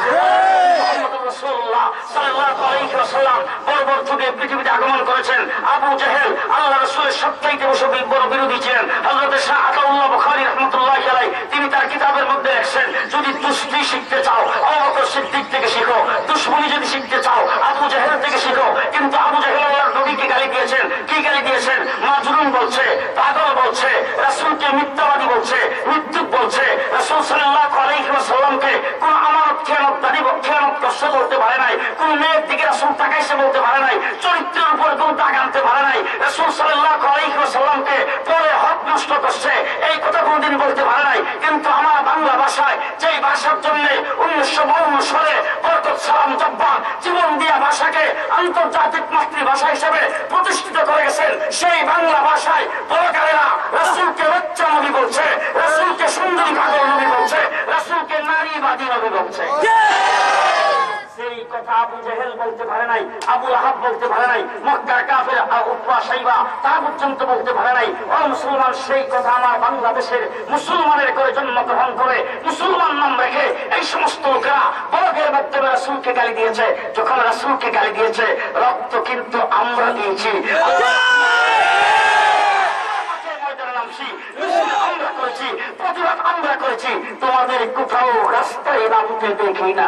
পৃথিবীতে আগমন করেছেন আবু জেহেল, আল্লাহ রাসূলের সবচাইতে বড় বিরোধী ছিলেন। হযরত শাহ আতাউল্লাহ বুখারী রাহমাতুল্লাহি আলাইহি তিনি তার কিতাবের মধ্যে লিখছেন, যদি দুষ্টি শিখতে চাও আবু বকর সিদ্দিক থেকে শিখো, দুশমনি যদি শিখতে চাও আবু জেহেল থেকে শিখো। কিন্তু আবু জেহেল আল্লাহর নবীকে গালি দিয়েছেন। কি গালি দিয়েছেন? মাজনুন বলছে, পাগল বলছে, রাসূলকে মিথ্যাবাদী বলছে, মিথ্যুক বলছে। রাসূল সাল্লাল্লাহু আলাইহি ওয়াসাল্লামকে কোন আমানত খেয়ানতকারী খেয়ানতকৃত বলতে পারে নাই, কোন মেয়ের দিকে রাসূল তাকাইছে বলতে পারে নাই, চরিত্রের উপর কোন দাগ আনতে পারে নাই। রাসূল সাল্লাল্লাহু আলাইহি ওয়াসাল্লামকে পরে হক নষ্ট করছে, এই কোনোদিন বলতে পারে নাই, কিন্তু আমার বাংলা ভাষায় যেই ভাষার জন্য 1952 সালে বরকত সালাম জব্বার জীবন দিয়া ভাষাকে আন্তর্জাতিক মাতৃভাষা হিসেবে প্রতিষ্ঠিত করে গেছেন, সেই বাংলা ভাষায় বড়কারেরা রাসূলকে বাচ্চা নবী বলছে, রাসূলকে সুন্দরী পাগল নবী বলছে, রাসূলকে নারীবাদী নবী বলছে। সেই কথা আবু জেহেল বলতে পারে নাই, আবু লাহাব বলতে পারে নাই, মক্কার কাফের উতবা শাইবা তারা পর্যন্ত বলতে পারে নাই। ও মুসলমান, সেই কথা আমার বাংলাদেশের মুসলমানের করে জন্মগ্রহণ করে মুসলমান নাম রেখে এই সমস্ত লোকেরা বড়কের মাধ্যমে রাসূলকে গালি দিয়েছে। যখন রাসূলকে গালি দিয়েছে, রক্ত কিন্তু আমরা দিয়েছি, আমরা করেছি, প্রতিবাদ আমরা করেছি, তোমাদের কোথাও রাস্তায় নামতে দেখি না।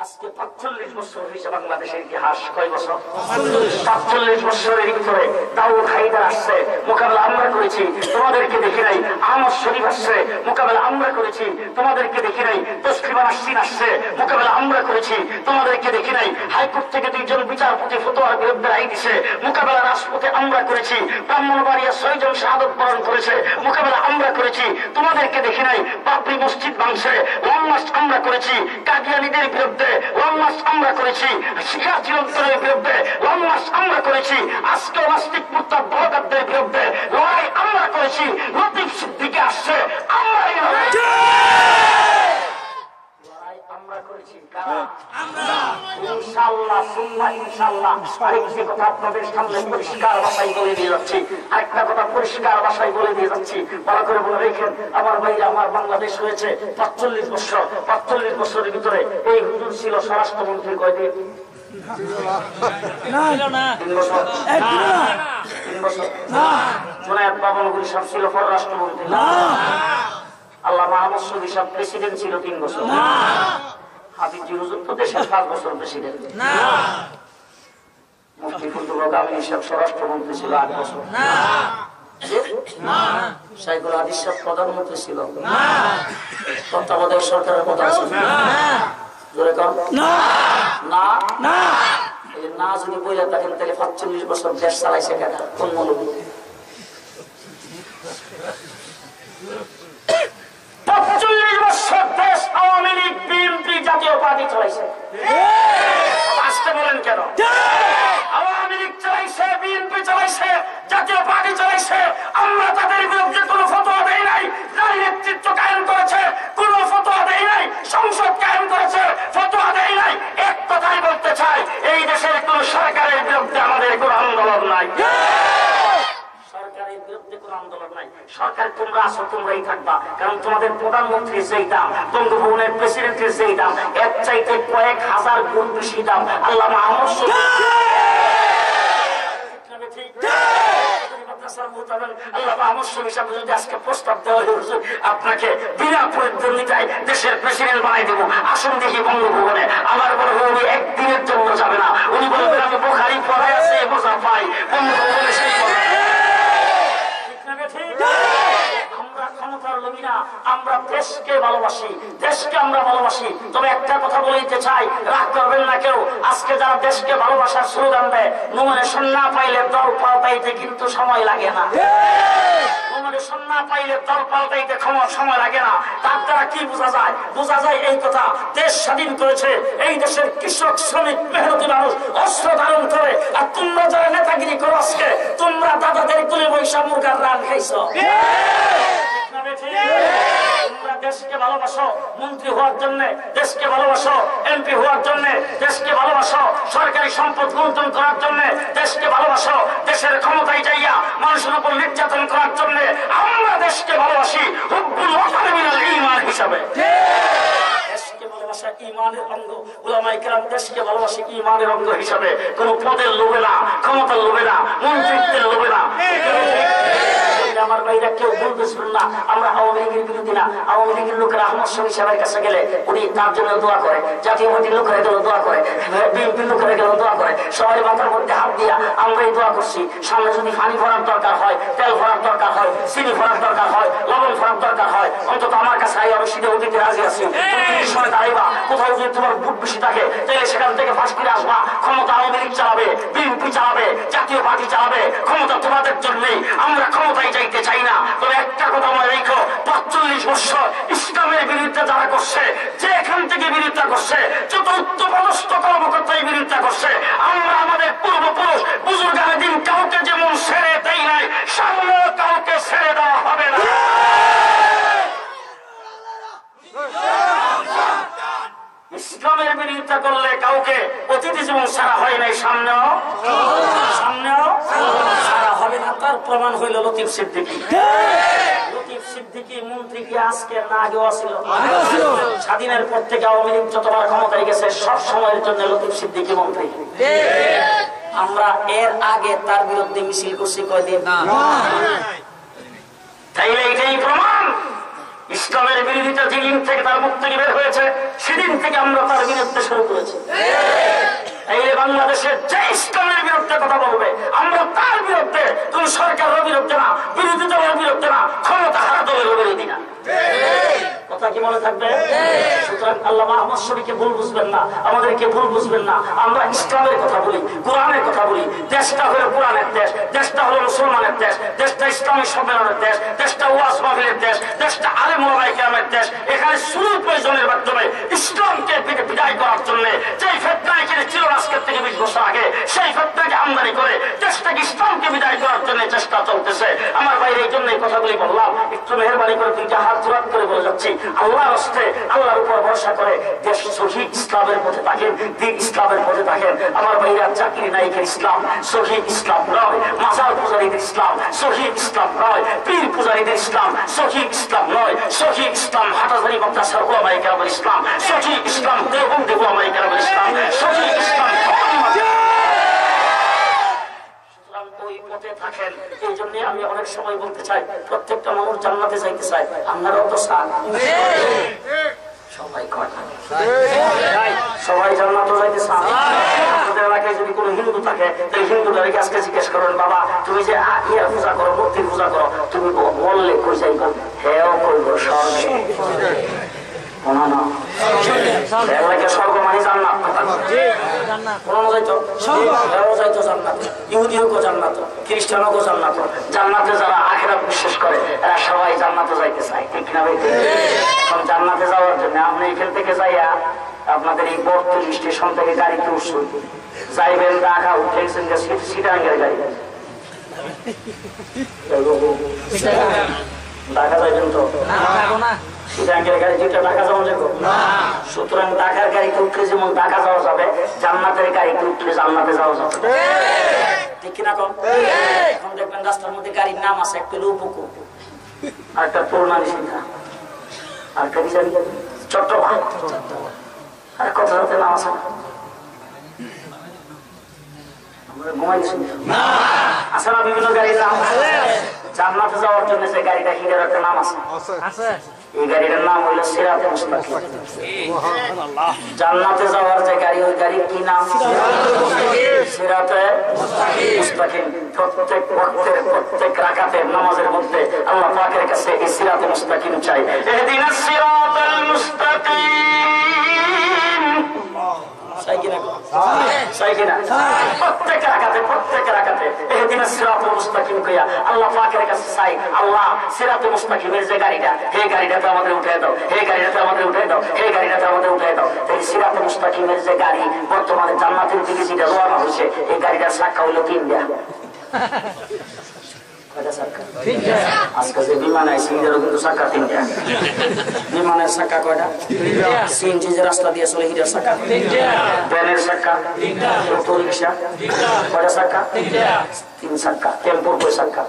আজকে 45 বছর হয়েছে বাংলাদেশের ইতিহাস। কয় বছর? 45 বছরের ভিতরে দাউদ হায়দার আসছে, মোকাবেলা আমরা করেছি, তোমাদেরকে দেখি নাই। আহমদ শরীফ আসছে, মোকাবেলা আমরা করেছি, তোমাদেরকে দেখি নাই। তসলিমা নাসরিন আসছে, মোকাবেলা আমরা করেছি, তোমাদেরকে দেখি নাই। হাইকোর্ট থেকে 2 জন বিচারপতি ফতোয়ার বিরুদ্ধে রায় দিছে, মোকাবেলা রাজপথে আমরা করেছি। ব্রাহ্মণবাড়িয়া 6 জন শাহাদত বরণ করেছে, মোকাবেলা আমরা করেছি, তোমাদেরকে দেখি নাই। বাবরি মসজিদ ভাঙছে, লং মার্চ আমরা করেছি। কাদিয়ানীদের বিরুদ্ধে লং মার্চ আমরা করেছি, শিখা চিরন্তনের বিরুদ্ধে লং মার্চ আমরা করেছি। আজকে নাস্তিক মুরতাদ বড়কারদের বিরুদ্ধে লড়াই আমরা করেছি। লতিফ সিদ্দিকী আসছে, আমরাই লড়াই আমরা করেছি। ইনশাআল্লাহ সুম্মা ইনশাআল্লাহ। আরেকটি কথা আপনাদের সামনে পরিষ্কার ভাষায় বলে দিয়ে যাচ্ছি, আরেকটা কথা পরিষ্কার ভাষায় বলে দিয়ে যাচ্ছি, ভালো করে বলে রেখেন আমার ভাইরা। আমার বাংলাদেশ হয়েছে 45 বছর। 45 বছরের ভিতরে এই হুজুর ছিল স্বরাষ্ট্রমন্ত্রী কয়দিন? 3 বছর। 3 বছর। জুনায়েদ বাবনগুরি সাহেব ছিল পররাষ্ট্রমন্ত্রী। আল্লামা আহমদ শরীফ সাহেব প্রেসিডেন্ট ছিল 3 বছর। হাফিজি হুজুর তো দেশের 5 বছর প্রেসিডেন্ট। মুফতি কুতুবুল গামী সাহেব স্বরাষ্ট্রমন্ত্রী ছিল 8 বছর। শাইখুল হাদিস সাহেব প্রধানমন্ত্রী ছিল। তত্ত্বাবধায়ক সরকারের প্রধান ছিল। জোরে কম না না না যদি বইলে থাকেন তাহলে 45 বছর দেশ চালাইছে কেন? কোন মৌলবী? 45 বছর দেশ আওয়ামী লীগ বিএনপি জাতীয় পার্টি চালাইছে। আসতে বলেন কেন? আওয়ামী লীগ চালাইছে, বিএনপি চালাইছে, জাতীয় পার্টি চালাইছে। আমরা তাদের বিরুদ্ধে কোনো ফতোয়া দেই নাই। নারী নেতৃত্ব কায়েম করেছে, কোনো ফতোয়া দেই নাই। সংসদ কায়েম করেছে, ফতোয়া দেই নাই। এক কথাই বলতে চাই, এই দেশের কোন সরকারের বিরুদ্ধে আমাদের কোনো আন্দোলন নাই। সরকারের বিরুদ্ধে কোন আন্দোলন নাই। সরকার তোমরা আসো, তোমরাই থাকবা। কারণ তোমাদের প্রধানমন্ত্রীর যেই দাম, বঙ্গভবনের প্রেসিডেন্টের যেই দাম, এর চাইতে কয়েক হাজার গুণ বেশি দাম আল্লামা আহমদ শরীফ। আজকে প্রস্তাব দেওয়া হয়েছে আপনাকে বিনা প্রতিদ্বন্দ্বিতায় দেশের প্রেসিডেন্ট বানাই দেবো, আসুন দেখি বঙ্গভবনে। আমার বড় উনি একদিনের জন্য যাবে না, উনি বলবেন আমি বুখারী পড়ায় আছে বোঝা পাই, বঙ্গভবনে সেই আমরা ক্ষমতার লোভী না, আমরা দেশকে ভালোবাসি, দেশকে আমরা ভালোবাসি। তবে একটা কথা বলে দিতে চাই, রাগ করবেন না কেউ। আজকে যারা দেশকে ভালোবাসার স্লোগান দেয়, নমিনেশন না পাইলে দল পাল্টাইতে কিন্তু সময় লাগে না। নমিনেশন না পাইলে দল পাল্টাইতে সময় লাগে না। তার দ্বারা কি বোঝা যায়? বোঝা যায় এই কথা, দেশ স্বাধীন করেছে এই দেশের কৃষক, শ্রমিক, মেহনতি মানুষ অস্ত্র ধারণ করে। আর তোমরা যারা নেতাগিরি করো আজকে, তোমরা দাদাদের কুলে বৈশা মুরগার রান খাইছো। তোমরা দেশকে ভালোবাসো, মন্ত্রী হওয়ার জন্য দেশকে ভালোবাসো, এমপি হওয়ার জন্য দেশকে ভালোবাসো, সরকারি সম্পদ লুণ্ঠন করার জন্য দেশকে ভালোবাসো, দেশের ক্ষমতায় যাইয়া মানুষের উপর নির্যাতন করার জন্য আমরা দেশকে ভালোবাসি হুব্বুল ওয়াতান মিনাল ঈমান হিসাবে। দেশকে ভালোবাসা ঈমানের অঙ্গ। উলামায়ে কেরাম দেশকে ভালোবাসে ঈমানের অঙ্গ হিসাবে। কোন পদের লোভে না, ক্ষমতার লোভে না, মন্ত্রিত্বের লোভে না। আমার ভাইরা কেউ ভুল বুঝবেন না, আমরা আওয়ামী লীগের বিরোধী না। আওয়ামী লীগের লোকেরা আহমদ শফি সাহেবের কাছে গেলে উনি তার জন্য দোয়া করে, জাতীয় পার্টির লোকেরা গেল দোয়া করে, বিএনপির লোকেরা গেল দোয়া করে, সবাই মাথার মধ্যে হাত দিয়া আমরাই দোয়া করছি। সামনে যদি পানি ভরার দরকার হয়, তেল ভরার দরকার হয়, চিনি ভরার দরকার হয়, লবণ ভরার দরকার হয়, অন্তত আমার কাছে আই আমি সিধে অতীতে রাজি আছি। তুমি সময় দাঁড়াইবা, কোথাও যদি তোমার বুট বেশি থাকে তাহলে সেখান থেকে ফাঁস করে আসবা। ক্ষমতা আওয়ামী লীগ চালাবে, বিএনপি চালাবে, জাতীয় পার্টি চালাবে, ক্ষমতা তোমাদের জন্যই। আমরা ক্ষমতায় যাইতে চাই না। তবে একটা কথা মনে রেখো, 45 বছর ইসলামের বিরুদ্ধে যারা করছে, যে এখান থেকে বিরোধিতা করছে, যত উচ্চপদস্থ কর্মকর্তাই বিরোধিতা করছে, আমরা আমাদের পূর্বপুরুষ বুজুর্গানের দিন কাউকে যেমন ছেড়ে দেই নাই, সামনেও কাউকে ছেড়ে দেওয়া হবে না। ইসলামের বিরোধিতা করলে কাউকে অতীতে যেমন সারা হয় নাই, সামনেও সারা হবে না। তার প্রমাণ হইল লতিফ সিদ্দিকী। লতিফ সিদ্দিকী মন্ত্রী কি আজকে না আগেও ছিল? স্বাধীনের পর থেকে আওয়ামী লীগ যতবার ক্ষমতায় গেছে সব সময়ের জন্য লতিফ সিদ্দিকী মন্ত্রী। আমরা এর আগে তার বিরুদ্ধে মিছিল করছি কয়দিন? তাইলে এটাই প্রমাণ ইসলামের বিরোধিতা যেদিন থেকে তার মুখ থেকে বের হয়েছে সেদিন থেকে আমরা তার বিরুদ্ধে শুরু করেছি। এই বাংলাদেশের যে ইসলামের বিরুদ্ধে কথা বলবে আমরা তার বিরুদ্ধে, কোন সরকারের বিরুদ্ধে না, বিরোধী দলের বিরুদ্ধে না, ক্ষমতা হারা দলের বিরোধী না। কথা কি মনে থাকবে? সুতরাং আল্লামা আহমদ শফিকে ভুল বুঝবেন না, আমাদেরকে ভুল বুঝবেন না। আমরা ইসলামের কথা বলি, কোরআনের কথা বলি। দেশটা হলো কোরআনের দেশ, দেশটা হলো মুসলমানের দেশ, দেশটা ইসলামী সম্মেলনের দেশ, দেশটা ওয়াজ মাহফিলের দেশ, দেশটা আলেম ওলামায়ে কেরামের দেশ। এখানে শুরু প্রয়োজনের মাধ্যমে ইসলামকে বিদায় করার জন্য যেই ফিতনা এখানে ছিল আজকের থেকে 20 বছর আগে, সেই ফিতনাকে আমদানি করে দেশটাকে ইসলামকে বিদায় করার জন্য চেষ্টা চলতেছে। আমার বাইরে এই জন্য এই কথাগুলি বললাম। একটু মেহরবানি করে দুইটা হাত জোড়াত করে বলে যাচ্ছি, আল্লাহর হস্তে আল্লাহর উপর ভরসা করে দেশ সহি ইসলামের পথে থাকেন, দিন ইসলামের পথে থাকেন। আমার ভাইরা, চাকরি নায়িকের ইসলাম সহি ইসলাম নয়, মাজার পূজারীদের ইসলাম সহি ইসলাম নয়, পীর পূজারীদের ইসলাম সহি ইসলাম নয়। সহি ইসলাম হাটাজারি মাদ্রাসার ওলামায়ে কেরামের ইসলাম, সহি ইসলাম দেওবন্দি ওলামায়ে কেরামের ইসলাম, সহি ইসলাম থাকেন। এই জন্য আমি অনেক সময় বলতে চাই, প্রত্যেকটা মানুষ জান্নাতে যাইতে চায়, আপনারাও তো চান। সবাই সবাই জান্নাতে যাইতে চান। আপনাদের এলাকায় যদি কোনো হিন্দু থাকে তাই হিন্দুটাকে আজকে জিজ্ঞেস করেন, বাবা তুমি যে ইয়ার পূজা করো, মূর্তির পূজা করো, তুমি বললে কই যাইব? হেও কইব স্বর্গে। স্বর্গ মানে জান্নাত। জান্নাতে যারা আখিরাত বিশ্বাস করে এরা সবাই জান্নাতে যাইতে চায়, ঠিক না ভাই? জান্নাতে যাওয়ার জন্য আপনি এখান থেকে যাইয়া আপনাদের এই 42 স্টেশন থেকে গাড়িতে উঠছেন, যাইবেন ঢাকা, উঠেছেন সিটাঙ্গের গাড়ি, ঢাকা যাইবেন তো সিটাঙ্গের গাড়ি দুইটা ঢাকা যাওয়া যাবে। সুতরাং ঢাকার গাড়িতে উঠলে যেমন ঢাকা যাওয়া যাবে, জান্নাতের গাড়িতে উঠলে জান্নাতে যাওয়া যাবে, ঠিক কিনা? কম এখন দেখবেন রাস্তার মধ্যে গাড়ির নাম আছে, একটা লৌপুকুর, আর একটা পূর্ণালী সিংহা, আর একটা চট্টগ্রাম, আর কত রাতে নাম আছে আছে না? বিভিন্ন গাড়ির নাম। জান্নাতে যাওয়ার জন্য যে গাড়িটা হিরের একটা নাম আছে, এই গাড়িটার নাম হইল সিরাতে মুস্তাকিম। জান্নাতে যাওয়ার যে গাড়ি, ওই গাড়ির কি নাম? সিরাতে মুস্তাকিম। প্রত্যেক ওয়াক্তের প্রত্যেক রাকাতের নামাজের মধ্যে আল্লাহ পাকের কাছে এই সিরাতে মুস্তাকিম চাই। ইহদিনাস সিরাতাল মুস্তাকিম। চাই কিনা? চাই কিনা? প্রত্যেক রাকাতে ইহদিনাস সিরাতাল মুস্তাকিম কইয়া আল্লাহ পাকের কাছে চাই, আল্লাহ সিরাতে মুস্তাকিমের যে গাড়িটা, এই গাড়িটাতে আমাদের উঠাই দাও, এই গাড়িটাতে আমাদের উঠাই দাও, এই গাড়িটাতে আমাদের উঠাই দাও। এই সিরাতে মুস্তাকিমের যে গাড়ি বর্তমানে জান্নাতের দিকে যেটা রওনা হয়েছে, এই গাড়িটার চাকা হইল 3টা। আজকে যে বিমান আছে এটারও কিন্তু চাকা 3টা। বিমানের চাকা কয়টা? সিএনজি যে রাস্তা দিয়ে চলে এটার চাকা 3টা। ভ্যানের চাকা 3টা। অটো রিক্সা কয়টা চাকা? 3 চাকা। টেম্পোর কয় চাকা?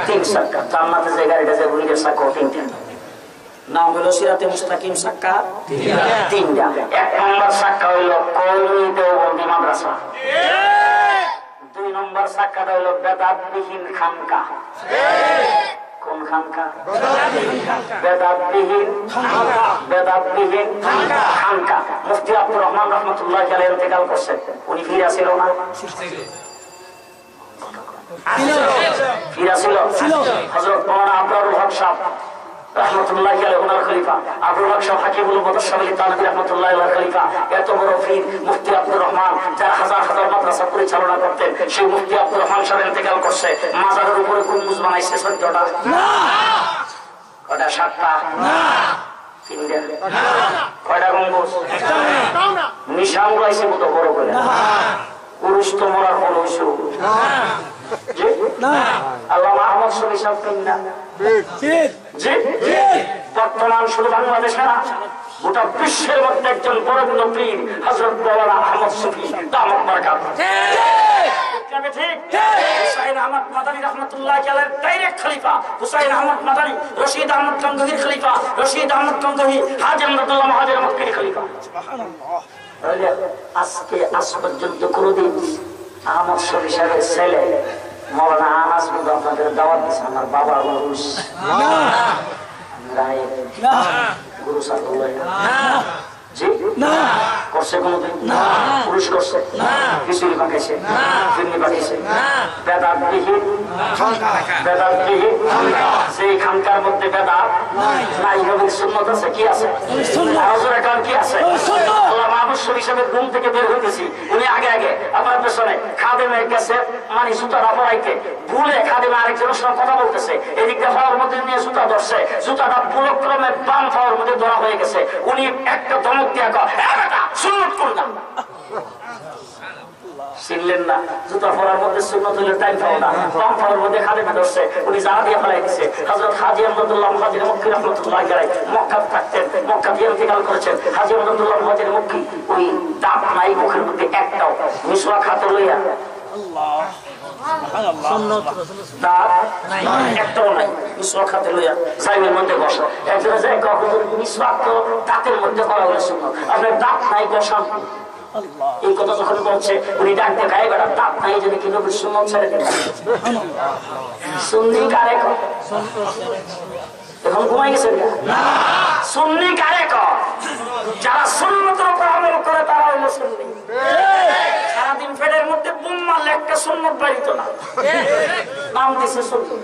3 চাকা। জান্নাতে যে গাড়িটা যে এটার চাকা 3টা। নাম হলো সিরাতে মুস্তাকিম, চাকা 3টা। 1 নম্বর চাকা হইল কওমি দেওবন্দি মাদ্রাসা, 2 নম্বর চাকাটা হলো বেদাতবিহীন খানকা, কোন খানকা? বেদাতবিহীন খানকা। মুফতি আব্দুর রহমান রহমতুল্লাহ আলাইহি ইন্তেকাল করছে, উনি ফিরে আসিল না? ফিরে আসিল। হযরত মাওলানা আবরারুল হক সাহেব রহমতুল্লাহ আলাইহি ওনার খলিফা, আবুল হক সাহেব হাকিমুল মুতাশাবিহ তানভী রহমতুল্লাহ আলাইহি খলিফা, এত বড় পীর মুফতি আব্দুর রহমান, যারা হাজার হাজার মাদ্রাসা পরিচালনা করতেন, সেই মুফতি আব্দুর রহমান সাহেব ইন্তেকাল করছে। মাজারের উপরে গম্বুজ বানাইছে 14টা না? কয়টা? 7টা না? 3টা। কয়টা গম্বুজ? না। নিশান উড়াইছে কত বড় করে? না। পুরুষ তো মরার কোন হইছে না? আল্লামা আহমদ শফী সাহেব না? জি জি। বর্তমান শুধু বাংলাদেশে না, গোটা বিশ্বের মধ্যে একজন বরেণ্য পীর হযরত মাওলানা আহমদ শফী দামাত বারাকাতুহু। ঠিক হুসাইন আহমদ মাদানী রহমাতুল্লাহ আলাইহির ডাইরেক্ট খলিফা হুসাইন আহমদ মাদানী, রশিদ আহমদ গঙ্গোহীর খলিফা রশিদ আহমদ গঙ্গোহী, হাজী আমদাদুল্লাহ মহাজির মক্কির খলিফা। সুবহানাল্লাহ। আজকে আজ পর্যন্ত কোনদিন আহমদ শফী সাহেবের ছেলে মাওলানা আনাস কিন্তু আপনাদের দাওয়াত দিচ্ছে? আমার বাবা গুরুস গুরু সাদুল্লাহ জি না করছে কোনদিন? না। পুরুষ করছে? না। খিচুড়ি পাকাইছে? না। ফিরনি পাকাইছে? না। বেদাতবিহীন সেই খানকার মধ্যে বেদাত নাই, নবীর সুন্নাত আছে। কি আছে? কি আছে? আল্লাহ মাহমুদ শফী সাহেবের ঘুম থেকে বের হইতেছি, উনি আগে আগে আমার পেছনে খাদেমের কাছে মানে জুতাটা পরাইতে ভুলে খাদেমে আরেকজনের সঙ্গে কথা বলতেছে, এদিকটা পাওয়ার মধ্যে নিয়ে জুতা ধরছে, জুতাটা ভুলক্রমে বাম পাওয়ার মধ্যে ধরা হয়ে গেছে। উনি একটা ধমক দিয়া সুন্নত করলাম, চিনলেন না? জুতা পরার মধ্যে সুন্নত হইলে টাইম পাও না, বাম পাওয়ার মধ্যে খাদেমে ধরছে, উনি জানা দিয়ে ফেলাই দিছে। হযরত হাজী আমদাদুল্লাহ মহাজির মক্কি রহমাতুল্লাহ আলাইহি মক্কা থাকতেন, মক্কা দিয়ে ইন্তেকাল করেছেন। হাজী আমদাদুল্লাহ মহাজির মক্কি ওই দাঁত নাই মুখের মধ্যে একটাও, মিসওয়াক হাতে লইয়া একটাও নাই, মিসওয়াক হাতে লইয়া সাইমের মধ্যে বসা। একজনে যায় মিসওয়াক তো দাঁতের মধ্যে করা হলে সুন্নত, আপনার দাঁত নাই বসান। এই কথা যখন বলছে উনি ডাক দেখায় বেড়া দাঁত নাই যদি কি নবীর সুন্নত ছেড়ে দেন। সুন্নি কারে এখন ঘুমাই গেছেন না? সুন্নি কারে যারা সুন্নতের উপর আমল করে তারা হইল সুন্নি। সারাদিন পেটের মধ্যে বুম মারলে একটা সুন্নত বাড়িত না, নাম দিছে সুন্নি।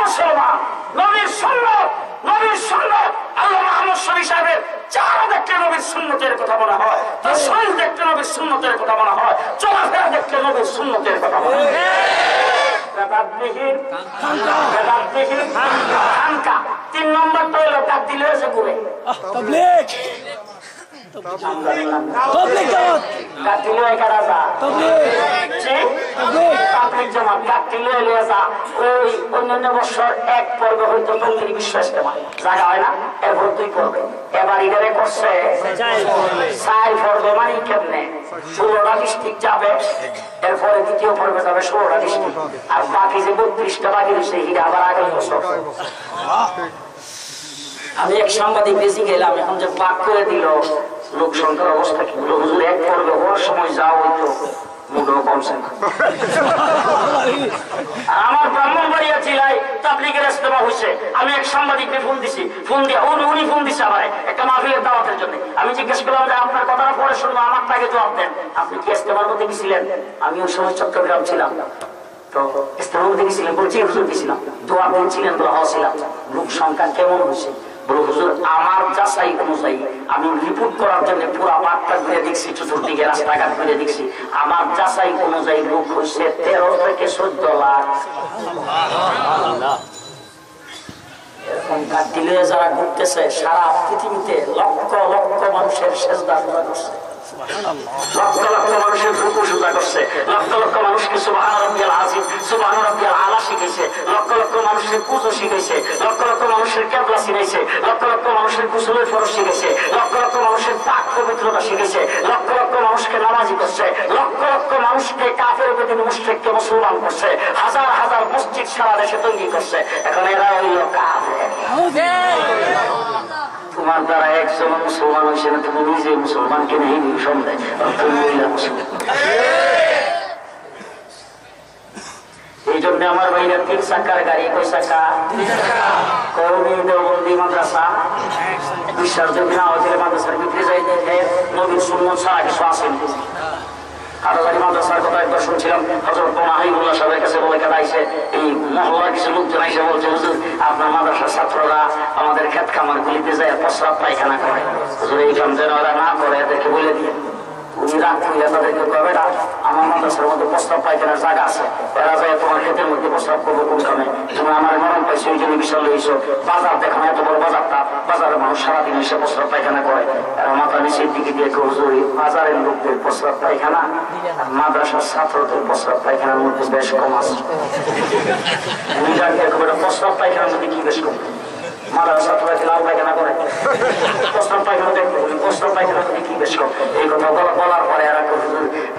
মুসলমান নবীর সুন্নত, নবীর সুন্নত। আল্লাহ মাহমুদ শফী সাহেবের চারা দেখলে নবীর সুন্নতের কথা মনে হয়, তার শরীর দেখলে নবীর সুন্নতের কথা মনে হয়, চলাফেরা দেখলে নবীর সুন্নতের কথা মনে হয়। তিন নম্বরটা হলো ডাক দিলে হয়েছে ঘুরে অন্যান্য বছর এক পর্বে হয়তো তঙ্গির বিশ্বাস জায়গা হয় না, এরপর 2 পর্বে। এবার ইদারে করছে 4 পর্বে, মানে কেমনে 16টা ডিস্ট্রিক্ট যাবে, এরপরে দ্বিতীয় পর্বে যাবে 16টা ডিস্ট্রিক্ট, আর বাকি যে 32টা বাকি রয়েছে এটা আবার আগামী বছর। আমি এক সাংবাদিক বেশি গেলাম, এখন যে পাক করে দিল লোক সংখ্যার অবস্থা কি হলো? হুজুর এক পর্বে হওয়ার সময় যাও হইতো মুডও কমছে না। আমার ব্রাহ্মণবাড়িয়া জেলায় তাবলীগের ইজতেমা হয়েছে, আমি এক সাংবাদিককে ফোন দিছি, ফোন দিয়ে উনি ফোন দিছে আমার একটা মাহফিলের দাওয়াতের জন্য। আমি জিজ্ঞেস করলাম যে আপনার কথাটা পরে শুনবো, আমার তাকে জবাব দেন, আপনি কি ইজতেমার মধ্যে গেছিলেন? আমি ওই সময় চট্টগ্রাম ছিলাম, তো ইজতেমার মধ্যে গেছিলেন? বলছি হুজুর গেছিলাম। দোয়া দিয়েছিলেন? বলা হয়েছিলাম। লোক সংখ্যা কেমন হয়েছে? বলো হুজুর আমার যাচাই অনুযায়ী, আমি রিপোর্ট করার জন্য পুরো মাঠটা ঘুরে দেখছি, চতুর্দিকে রাস্তাঘাট ঘুরে দেখছি, আমার যাচাই অনুযায়ী লোক হয়েছে 13 থেকে 14 লাখ। দিলে যারা ঘুরতেছে সারা পৃথিবীতে লক্ষ লক্ষ মানুষের সেজদা করছে, লক্ষ লক্ষ মানুষের রুকু সুজা করছে, লক্ষ লক্ষ মানুষকে সুবহান রাব্বিয়াল আযীম, সুবহান রাব্বিয়াল আলা শিখাইছে, লক্ষ লক্ষ মানুষের কুজো শিখাইছে, লক্ষ লক্ষ মানুষের কিবলা শিখাইছে, লক্ষ লক্ষ মানুষের গোসলের ফরজ শিখাইছে, লক্ষ লক্ষ মানুষের পাক পবিত্রতা শিখাইছে, লক্ষ লক্ষ মানুষকে নামাজি করছে, লক্ষ লক্ষ মানুষকে কাফের বেদিন মুশরিককে মুসলমান করছে, হাজার হাজার মসজিদ সারা দেশে তৈরি করছে। এখন এরা হইল কাফের। তোমার দ্বারা একজন মুসলমান হয়েছে না, তুমি নিজে মুসলমানকে নেই সন্দেহ মুসলমান। এই জন্য আমার ভাইরা 3 চাকার গাড়ি, কয় চাকা? কওমি দেওবন্দি মাদ্রাসা। বিশ্বাসযোগ্য না হলে মাদ্রাসার ভিতরে যাই নবীর সুন্নাত ছাড়া কিছু আসেন। হাটাজারি মাদ্রাসার কথা একবার শুনছিলাম, হযরত মাহিবুল্লাহ সাহেবের কাছে বলে কাটাইছে, এই মহল্লার কিছু লোকজন এসে বলছে, হুজুর আপনার মাদ্রাসার ছাত্ররা আমাদের ক্ষেত খামার গুলিতে যায় প্রস্রাব পায়খানা করে, হুজুর এই কাম যেন ওরা না করে এদেরকে বলে দিয়ে। উনি রাগ করলে তাদেরকে কবে না, আমার মাদ্রাসার মধ্যে প্রস্রাব পায়খানার জায়গা আছে, এরা যায় তোমার ক্ষেতের মধ্যে প্রস্রাব করবো কোন কামে? তুমি আমার মরণ পাইছো ওই জন্য বিশাল হয়েছো। বাজার দেখো না, এত বড় বাজারটা, বাজারের মানুষ সারাদিন এসে প্রস্রাব পায়খানা করে, এরা মাথা নিচের দিকে দিয়ে হুজুর বাজারের লোকদের প্রস্রাব পায়খানা মাদ্রাসার ছাত্রদের প্রস্রাব পায়খানার মধ্যে বেশ কম আছে। প্রস্রাব পায়খানার মধ্যে কি বেশ কম? মাদ্রাসার ছাত্ররা কি লাল পায়খানা করে? প্রস্রাব পায়খানা দেখতে বলি, প্রস্রাব পায়খানার মধ্যে কি বেশ কম? এই কথা বলার পরে এরা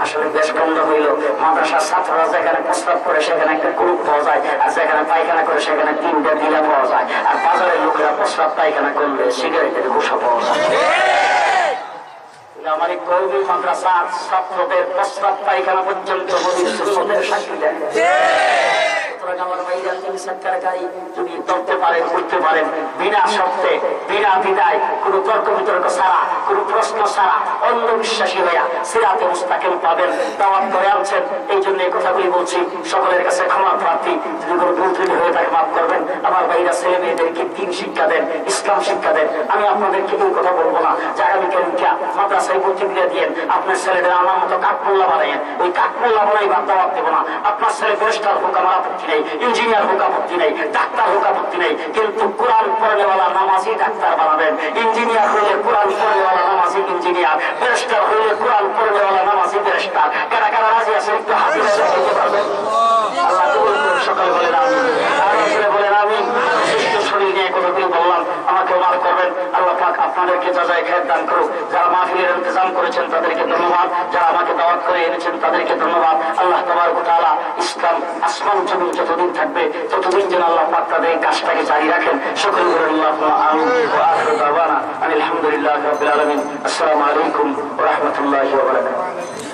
আসলে বেশ কম হইল। মাদ্রাসার ছাত্ররা যেখানে প্রস্রাব করে সেখানে একটা গ্রুপ পাওয়া যায়, আর যেখানে পায়খানা করে সেখানে 3টা বিলা পাওয়া যায়, আর বাজারের লোকেরা প্রস্রাব পায়খানা করলে সিগারেটের গোসা পাওয়া যায়। আমার এই কওমি মাদ্রাসার ছাত্রদের প্রস্রাব পায়খানা পর্যন্ত নবীর সুন্নতের সাক্ষী দেন। আমার ভাইরা 3 চাকার গাড়ি যদি চলতে পারেন, করতে পারেন বিনা শর্তে, বিনা দ্বিধায়, কোন তর্ক বিতর্ক ছাড়া, কোন প্রশ্ন ছাড়া, অন্ধবিশ্বাসী হইয়া সিরাতে মুস্তাকিম পাবেন। দাওয়াত করে আনছেন, এই জন্য এই কথাগুলি বলছি। সকলের কাছে ক্ষমা প্রার্থী, যদি কোনো ভুল ত্রুটি হয়ে থাকে মাফ করবেন। আমার ভাইরা ছেলে মেয়েদেরকে দ্বীন শিক্ষা দেন, ইসলাম শিক্ষা দেন। আমি আপনাদেরকে এই কথা বলবো না যে আগামীকাল মাদ্রাসায় ভর্তি দিয়ে দিয়েন, আপনার ছেলেদের আমার মতো কাঠমোল্লা বানাইয়েন। ওই কাঠমোল্লা বানাইবার দাওয়াত দেবো না। আপনার ছেলে ব্যারিস্টার হোক, আমার আপত্তি নেই, ইঞ্জিনিয়ার হোক আপত্তি নেই, ডাক্তার হোক আপত্তি নেই, কিন্তু কোরআন পড়নেওয়ালা নামাজি ডাক্তার বানাবেন। ইঞ্জিনিয়ার হইলে কোরআন পড়নেওয়ালা নামাজি ইঞ্জিনিয়ার, ব্যারিস্টার হইলে কোরআন পড়নেওয়ালা নামাজি ব্যারিস্টার। কারা কারা রাজি আছে একটু হাজির হতে পারবেন? আল্লাহ কবুল করুন। সকাল বলেন আমিন, আর আসলে বলেন আমিন। সুস্থ শরীর নিয়ে কথাগুলো বললাম, আমাকে মাফ করবেন। আল্লাহ পাক আপনাদেরকে যাজায় খায়ের দান করুক। যারা মাহফিলের ইন্তজাম করেছেন তাদেরকে ধন্যবাদ, যারা আমাকে দাওয়াত করে এনেছেন তাদেরকে ধন্যবাদ। আল্লাহ তাবারক ওয়া তাআলা ইসলাম আসমান জমিন যতদিন থাকবে ততদিন যেন আল্লাহ পাক তাদের এই কাজটাকে জারি রাখেন। সকল আল্লাহুম্মা আমিন ওয়া আখিরু দাওয়ানা আলহামদুলিল্লাহি রাব্বিল আলামিন। আসসালামু আলাইকুম ওয়া রাহমাতুল্লাহি ওয়া বারাকাতুহু।